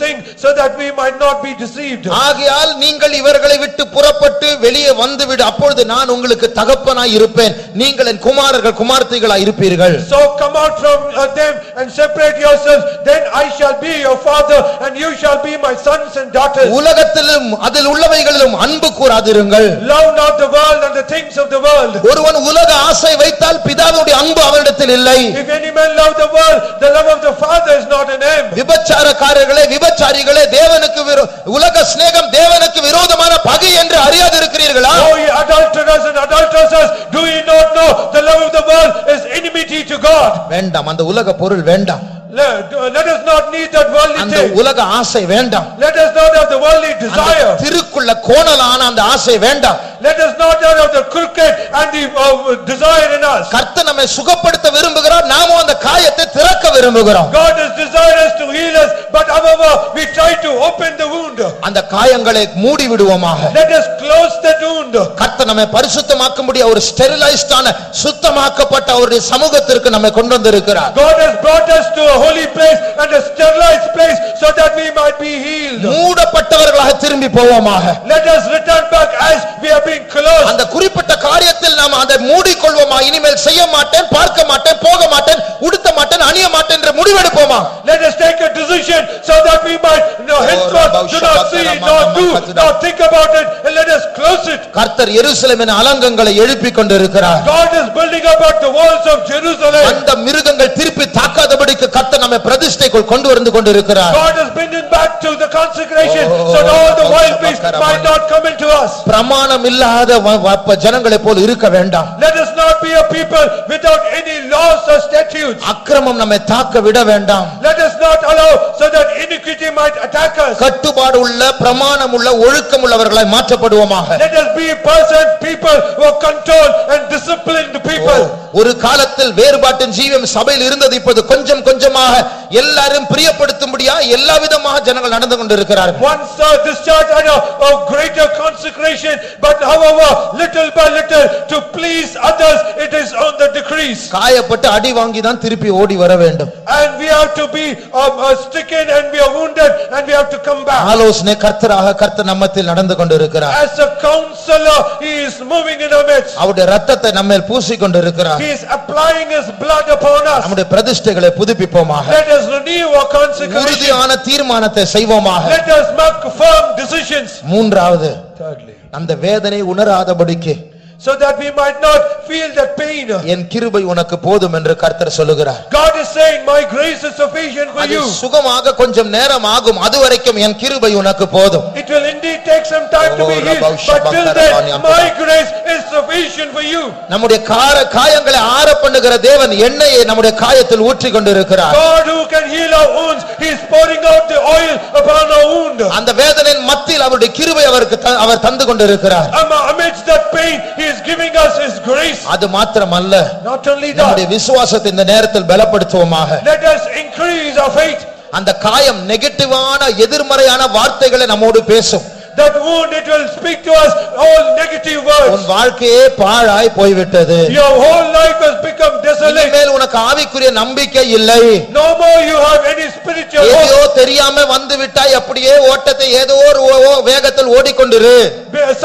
thing so that we might not be deceived. ஆகையால் நீங்கள் இவர்களை விட்டு புறப்பட்டு வெளியே வந்துவிடு, அப்பொழுது நான் உங்களுக்கு தகப்பனாய் இருப்பேன், நீங்கள் என் குமாரர்கள் குமார்த்திகளாய் இருப்பீர்கள். So come out from them and separate yourselves, then I shall be your father and you shall be my sons and daughters. உலகத்திலும் அதில் உள்ளவைகளிலும் அன்பு கூறாதிருங்கள். Love not the world and the things of the world. ஒருவன் உலக ஆசை வைத்தால் பிதாவுடைய அன்பு அவரிடத்தில் இல்லை. If any man love the world, the love of the father is not in him. விபச்சாரக்காரர்களே, விபச்சாரிகளே, தேவனுக்கு உலக சிநேகம் தேவனுக்கு விரோதமான பகை என்று அறியாதிருக்கிறீர்களா? Oh, ye adulterers and adulteresses, do ye not know the love of the world is enmity to God? வேண்டாம், அந்த உலக பொருள் வேண்டாம். Let us not need that worldly அந்த thing. உலக ஆசை வேண்டாம். Let us not have the worldly desire. திருக்குள்ள கோணலான அந்த ஆசை வேண்டாம். Let us not have the crooked and the desire in us. கர்த்தர் நம்மை சுகப்படுத்த விரும்புகிறார், நாமும் அந்த காயத்தை திறக்க விரும்புகிறோம். God is desirous to heal us, but however we try to open the wound. அந்த காயங்களை மூடி விடுவோமாக. Let us close that wound. கர்த்தர் நம்மை பரிசுத்தமாக்கும்படி ஒரு ஸ்டெரிலைஸ்ட் ஆன சுத்தமாக்கப்பட்ட ஒரு சமூகத்திற்கு நம்மை கொண்டு வந்திருக்கிறார். God has brought us to a holy place and a sterilized place so that we might be healed. மூடப்பட்டவர்களாக திரும்பி போவோமாக. Let us return back as we have been closed. அந்த குறிப்பிட்ட காரியத்தில் நாம் அதை மூடிக்கொள்வோமா, இனிமேல் செய்ய மாட்டேன், பார்க்க மாட்டேன், போக மாட்டேன், உடுத்த மாட்டேன், அணிய மாட்டேன் என்று முடிவெடுப்போமா? Let us take a decision so that we might henceforth do not see, not do, not think about it, and let us close it. கர்த்தர் எருசலேமின் அலங்கங்களை எழுப்பிக் கொண்டிருக்கிறார். God is building up the walls of Jerusalem. அந்த மிருகங்கள் திருப்பி தாக்காதபடிக்கு கர்த்தர் நம்மை பிரதிஷ்டைக்குள் கொண்டு வந்து கொண்டிருக்கிறார். God is bringing back to the consecration so that all the wild beasts might not come into us. பிரமாணம் இல்லாத ஜனங்களை போல் இருக்க வேண்டாம். Let us not be a people without any laws or statutes. அக்கிரமம் நம்மை தாக்க விட வேண்டாம். Let us not allow so that iniquity might attack us. கட்டுப்பாடு உள்ள பிரமாணம் உள்ள ஒழுக்கம் உள்ளவர்களாய் மாற்றப்படுவோமாக. Let us be people who are controlled and disciplined people. ஒரு காலத்தில் வேறுபாட்டின் ஜீவம் சபையில் இருந்தது, இப்போது கொஞ்சம் கொஞ்சமாக எல்லாரும் பிரியப்படுத்தும்படியா எல்லா விதமாக ஜனங்கள் நடந்து கொண்டிருக்கிறார்கள். Once this church had a greater consecration, but however little by little to please others it is on the decrease. increase. காயப்பட்டு அடி வாங்கி தான் திருப்பி ஓடி வர வேண்டும். And we have to be stricken and we are wounded and we have to come back. ஆலோசனை கர்த்தராக கர்த்தர் நம்மத்தில் நடந்து கொண்டிருக்கிறார். As a counselor, he is moving in our midst. அவருடைய இரத்தத்தை நம்மேல் பூசிக் கொண்டிருக்கிறார். He is applying his blood upon us. நம்முடைய பிரதிஷ்டைகளை புதுப்பிப்போமாக. Let us renew our consecration. உறுதியான தீர்மானத்தை செய்வோமாக. Let us make firm decisions. மூன்றாவது, Thirdly, அந்த வேதனை உணராதபடிக்கு so that we might not feel that pain. என் கிருபை உனக்கு போதும் என்று கர்த்தர் சொல்லுகிறார். God is saying, my grace is sufficient for அது you. சுகமாக கொஞ்சம் நேரம் ஆகும், அதுவரைக்கும் என் கிருபை உனக்கு போதும். It will indeed take some time to be healed, but till then my grace is sufficient for you. நம்முடைய காயங்களை ஆற பண்ணுகிற தேவன் எண்ணெயை நம்முடைய காயத்தில் ஊற்றிக் கொண்டிருக்கிறார். God who can heal our wounds, he is pouring out the oil upon our wound. அந்த வேதனையின் மத்தியில் அவருடைய கிருபை அவர் தந்து கொண்டிருக்கிறார். Amidst that pain, he is giving us his grace. அது மாத்திரமல்ல, Not only நம்முடைய that, விசுவாசத்தை இந்த நேரத்தில் பலப்படுத்துவோமாக. let us increase our faith. அந்த காயம் நெகட்டிவான எதிர்மறையான வார்த்தைகளை நம்மோடு பேசும். That wound, it will speak to us all negative words. உன் வாழ்க்கையே பாழாய் போய்விட்டது. Your whole life has become desolate. இனிமேல் உனக்கு ஆவிக்குரிய நம்பிக்கை இல்லை. No more you have any spiritual ஏதோ hope. தெரியாம வந்து விட்டாய், அப்படியே ஓட்டத்தை ஏதோ ஒரு வேகத்தில் ஓடிக்கொண்டிரு.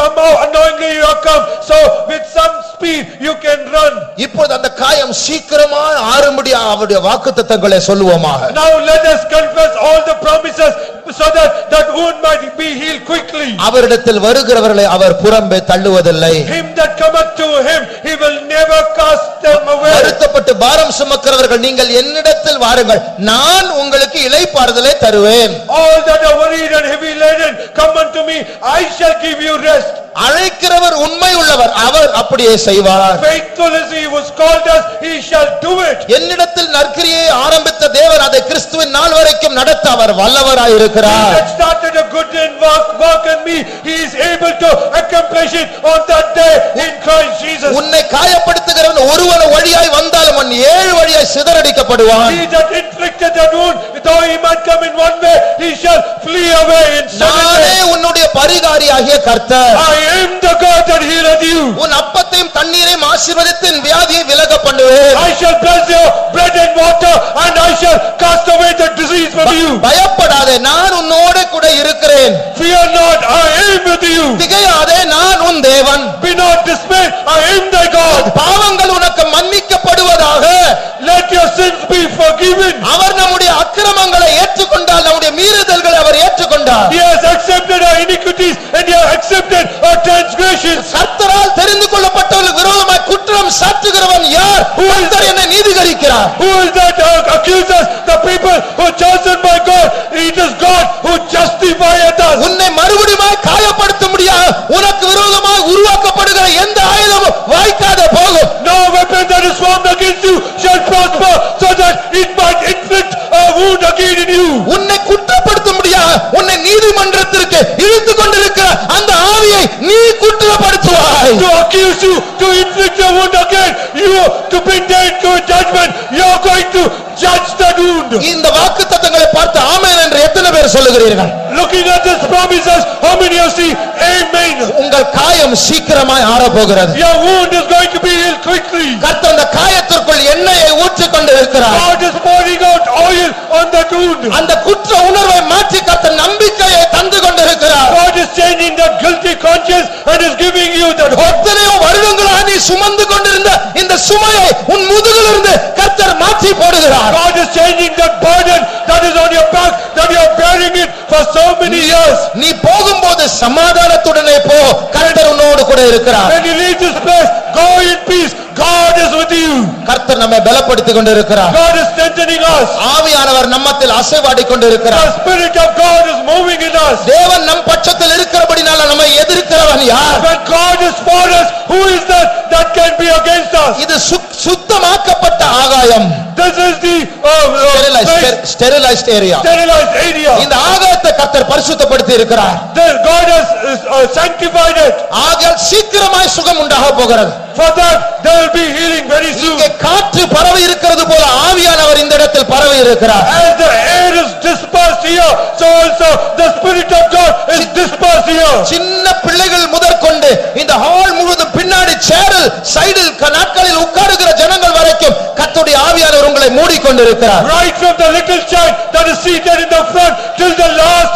Somehow unknowingly you have come, so with some speed you can run. இப்போது அந்த காயம் சீக்கிரமா ஆறும்படி அவருடைய வாக்குத்தத்தங்களை சொல்லுவோமாக. Now let us confess all the promises so that that wound might be healed quickly. அவரிடத்தில் வருகிறவர்களை அவர் புறம்பே தள்ளுவதில்லை. Him that cometh to him, he will never cast them away. வருத்தப்பட்டு பாரம் சுமக்கிறவர்கள் நீங்கள் என்னிடத்தில் வாருங்கள், நான் உங்களுக்கு இளைப்பாறுதலை தருவேன். All that are worried and heavy laden, come unto me, I shall give you rest. அழைக்கிறவர் உண்மை உள்ளவர், அவர் அப்படியே செய்வார். Faithful is he who has called us, he shall do it. என்னிடத்தில் நற்கிரியை ஆரம்பித்த தேவன் அதை கிறிஸ்துவின் நாள் வரைக்கும் நடத்த அவர் வல்லவராய் He இருக்கிறார். that started a good work in me, he is able to accomplish it on that day in Christ Jesus. உன்னை காயப்படுத்துகிறவன் ஒருவன் வழியாய் வந்தாலும் அவன் 7 வழியாய் சிதறடிக்கப்படுவான். He that inflicted that wound, though he might come in one way, he shall flee away in 7 நானே ways. உன்னுடைய பரிகாரியாகிய கர்த்தர். I am the God that healeth you. உன் அப்பத்தையும் தண்ணீரையும் ஆசீர்வதித்து வியாதியை விலக பண்ணுவேன். I shall bless your bread and water, and I shall cast away the disease from you. பயப்படாதே, நான் உன்னோடு கூட இருக்கிறேன். Fear not, I am with you. திகையாதே, நான் உன் தேவன். Be not dismayed, I am thy God. பாவங்கள் உனக்கு மன்னிக்கப்படுவதாக. Let your sins be forgiven. அவர் நம்முடைய அக்கிரமங்களை ஏற்றுக்கொண்டார், நம்முடைய மீறுதல்களை அவர் ஏற்றுக்கொண்டார். He has accepted our iniquities and he has accepted our transgressions. கர்த்தரால் தெரிந்து கொள்ளப்பட்டவர்களுக்கு விரோதமாய் குற்றம் சாட்டுகிறவன் யார்? கர்த்தர் என்னை நீதிகரிக்கிறார். Who is that accuses the people who are chosen by God? It is God who justifieth us. உன்னை மறுபடியும் காயப்படுத்த முடியாது. உனக்கு விரோதமாய் உருவாக்கப்படுகிற எந்த ஆயுதமும் வாய்க்காத போகும். No weapon that is formed against you shall prosper, so that it might inflict a wound again in you. உன்னை குற்றப்படுத்த முடியாது. உன்னை நீதிமன்றத்திற்கு இழுத்துக் கொண்டிருக்கிற அந்த ஆவியை நீ குற்றப்படுத்துவாய். To accuse you, to inflict a wound again, you to bring them to a judgment, you are going to judge that wound. இந்த வாக்குத்தத்தங்களை பார்த்து ஆமென் என்று எத்தனை பேர் சொல்லுகிறீர்கள்? Looking at these promises, how many of you say amen? உங்கள் காயம் சீக்கிரமாய் ஆறப் போகிறது. Your wound is going to be healed quickly. கர்த்தர் அந்த காயத்திற்குள் எண்ணெயை ஊற்றிக் கொண்டிருக்கிறார். God is pouring out oil on that wound. அந்த குற்ற உணர்வை மாற்றி கர்த்தர் நம்பிக்கையை தந்து கொண்டிருக்கிறார். God is changing that guilty conscience and is giving you that hope. எத்தனையோ வருடங்களாக நீ சுமந்து கொண்டிருந்த இந்த சுமையை உன் முதுகிலிருந்து கர்த்தர் மாற்றி போடுகிறார். God is changing that burden that is on your back, that you are bearing it for so many years. நீ போகும்போது சமாதானத்துடனே போ, கர்த்தர் உன்னோடு கூட இருக்கிறார். When you leave this place, go in peace. God is with you. கர்த்தர் நம்மை பலப்படுத்திக் கொண்டிருக்கிறார். God is strengthening us. ஆவியானவர் நம்மத்தில் அசைவாடிக் கொண்டிருக்கிறார். The Spirit of God is moving in us. தேவன் நம் பட்சத்தில் இருக்கிறபடினால நம்மை எதிர்க்கிறவன் யார்? When God is for us, who is that can be against us? இது சுத்தமாக்கப்பட்ட ஆகாயம். This is the sterilized area. sterilized area. இந்த ஆகாயத்தை கர்த்தர் பரிசுத்தப்படுத்தி இருக்கிறார். God has sanctified it. ஆகையால் சீக்கிரமாய் சுகம் உண்டாக போகிறது. For that there will be healing very soon. இங்கே காற்று பரவி இருக்கிறது போல ஆவியானவர் இந்த இடத்தில் பரவி இருக்கிறார். As the air is dispersed here, so also the Spirit of God is dispersed here. சின்ன பிள்ளைகள் முதற்கொண்டு இந்த ஹால் முழுவதும் பின்னாடி சேரில் சைடில் நாட்களில் உட்காருகிற ஜனங்கள் வரைக்கும் மூடிக்கொண்டிருக்கிறார். Right from the little child that is seated in the front till the last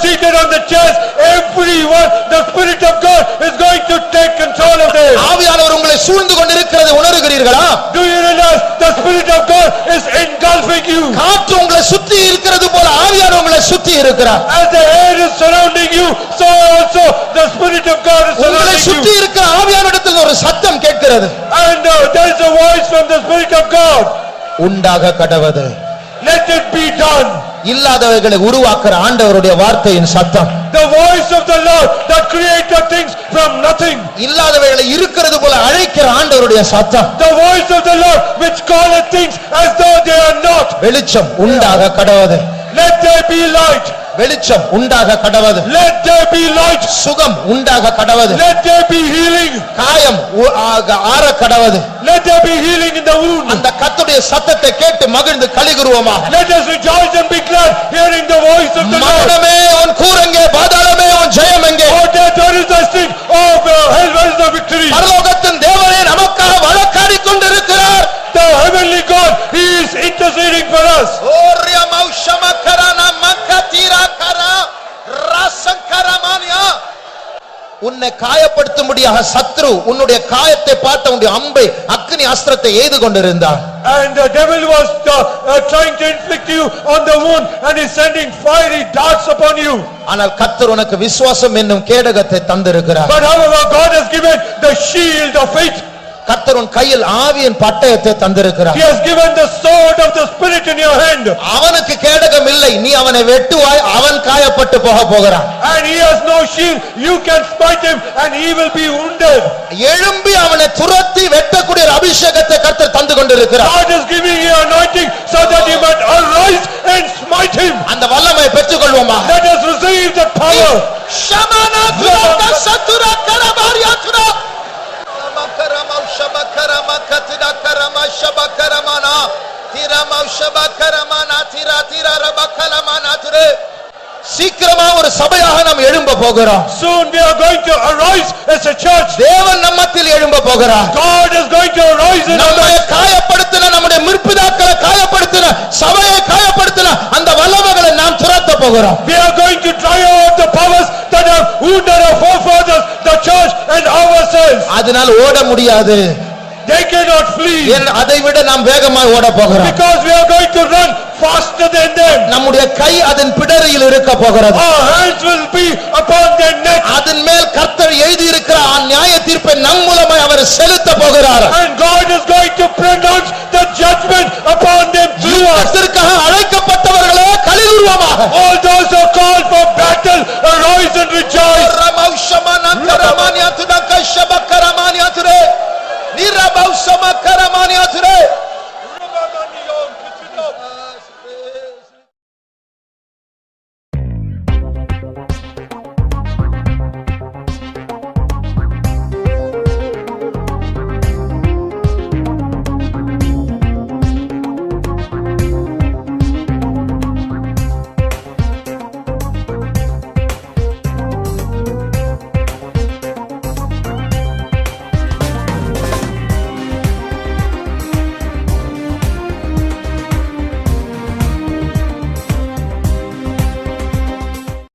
seated on the chairs, everyone, the Spirit of God is going to take control of them. ஆவியானவர் உங்களை சூழ்ந்து கொண்டிருக்கிறது உணர்கிறீர்களா? Do you realize the Spirit of God is engulfing you? காற்று உங்களை சுத்தி இருக்கிறது போல ஆவியானவர் உங்களை சுத்தி இருக்கிறார். As the air is surrounding you, so also the Spirit of God is உங்களை surrounding சுத்தி you. இருக்கிற ஆவியானவரிடத்தில் ஒரு சத்தம் கேட்கிறது. And there is a voice from the Spirit of God. உண்டாக கடவது. Let it be done. இல்லாதவைகளை உருவாக்குற ஆண்டவருடைய வார்த்தையின் சத்தம். The voice of the Lord that created things from nothing. இல்லாதவைகளை இருக்கிறது போல அழைக்கிற ஆண்டவருடைய சத்தம். The voice of the Lord which calleth things as though they are not. வெளிச்சம் உண்டாக கடவது. Let there be light. வெளிச்சம் உண்டாக கடவது. Let there be light. சுகம் உண்டாக கடவது. Let there be healing. காயம் ஆற கடவது. Let there be healing in the wound. அந்த கர்த்தருடைய சத்தத்தை கேட்டு மகிழ்ந்து களிகூருவோமாக. Let us rejoice and be glad hearing the voice of the Lord. மரணமே உன் கூரெங்கே, பாதாளமே உன் ஜெயம் எங்கே? Oh, death, where is the sting? Oh, hell, where is the victory? பரலோகத்தின் தேவனே நமக்காக வழக்காடிக் கொண்டிருக்கிறார். The heavenly God, He is interceding for us. உன்னை காயப்படுத்தும்படியாக சத்ரு உன்னுடைய காயத்தை பார்த்த உன்னுடைய அம்பை அக்கினி அஸ்திரத்தை எய்து கொண்டிருந்தார். And the devil was trying to inflict you on the wound and is sending fiery darts upon you. ஆனால் கர்த்தர் உனக்கு விசுவாசம் என்னும் கேடகத்தை தந்திருக்கிறார். But however, God has given the shield of faith. கர்த்தர் உன் கையில் ஆவியின் பட்டயத்தை தந்திருக்கிறார். He has given the sword of the Spirit in your hand. அவனுக்கு கேடகம் இல்லை, நீ அவனை வெட்டுவாய், அவன் காயப்பட்டு போகிறான். And he has no shield, you can smite him and he will be wounded. எழும்பி அவனை துரத்தி வெட்டக்கூடிய அபிஷேகத்தை கர்த்தர் தந்து கொண்டிருக்கிறார். God is giving you anointing so that he might arise and smite him. அந்த வல்லமையை பெற்றுக்கொள்வோமா? Let us receive the power. ஷமனா துரக சத்துர கரபாரியாத்ரா கரமா ஷபகரமா கத்ரா கரமா ஷபகரமானா திரமா ஷபகரமானா திரா திரா ரபகலமானா திரே. சீக்கிரமா ஒரு சபையாக நாம் எழும்ப போகிறோம். Soon we are going to arise as a church. தேவன் நம்மத்தில் எழும்ப போகிறார். God is going to arise in us. நம்மை காயப்படுத்தின, நம்முடைய முற்பிதாக்களை காயப்படுத்தின, சபையை காயப்படுத்தின அந்த வல்லமைகளை நாம் துரத்த போகிறோம். We are going to drive out the powers that have wounded our forefathers, the church and ourselves. அதனால் ஓட முடியாது. They cannot flee. அதை விட நாம் வேகமாக ஓட போகிறோம். Because we are going to run faster than them. நம்முடைய கை அதன் பிடரியில் இருக்க போகிறது. Our hands will be upon their neck. அதன் மேல் கர்த்தர் எழுதி இருக்கிற நியாய தீர்ப்பை நம் மூலமாய் அவர் செலுத்த போகிறார். And God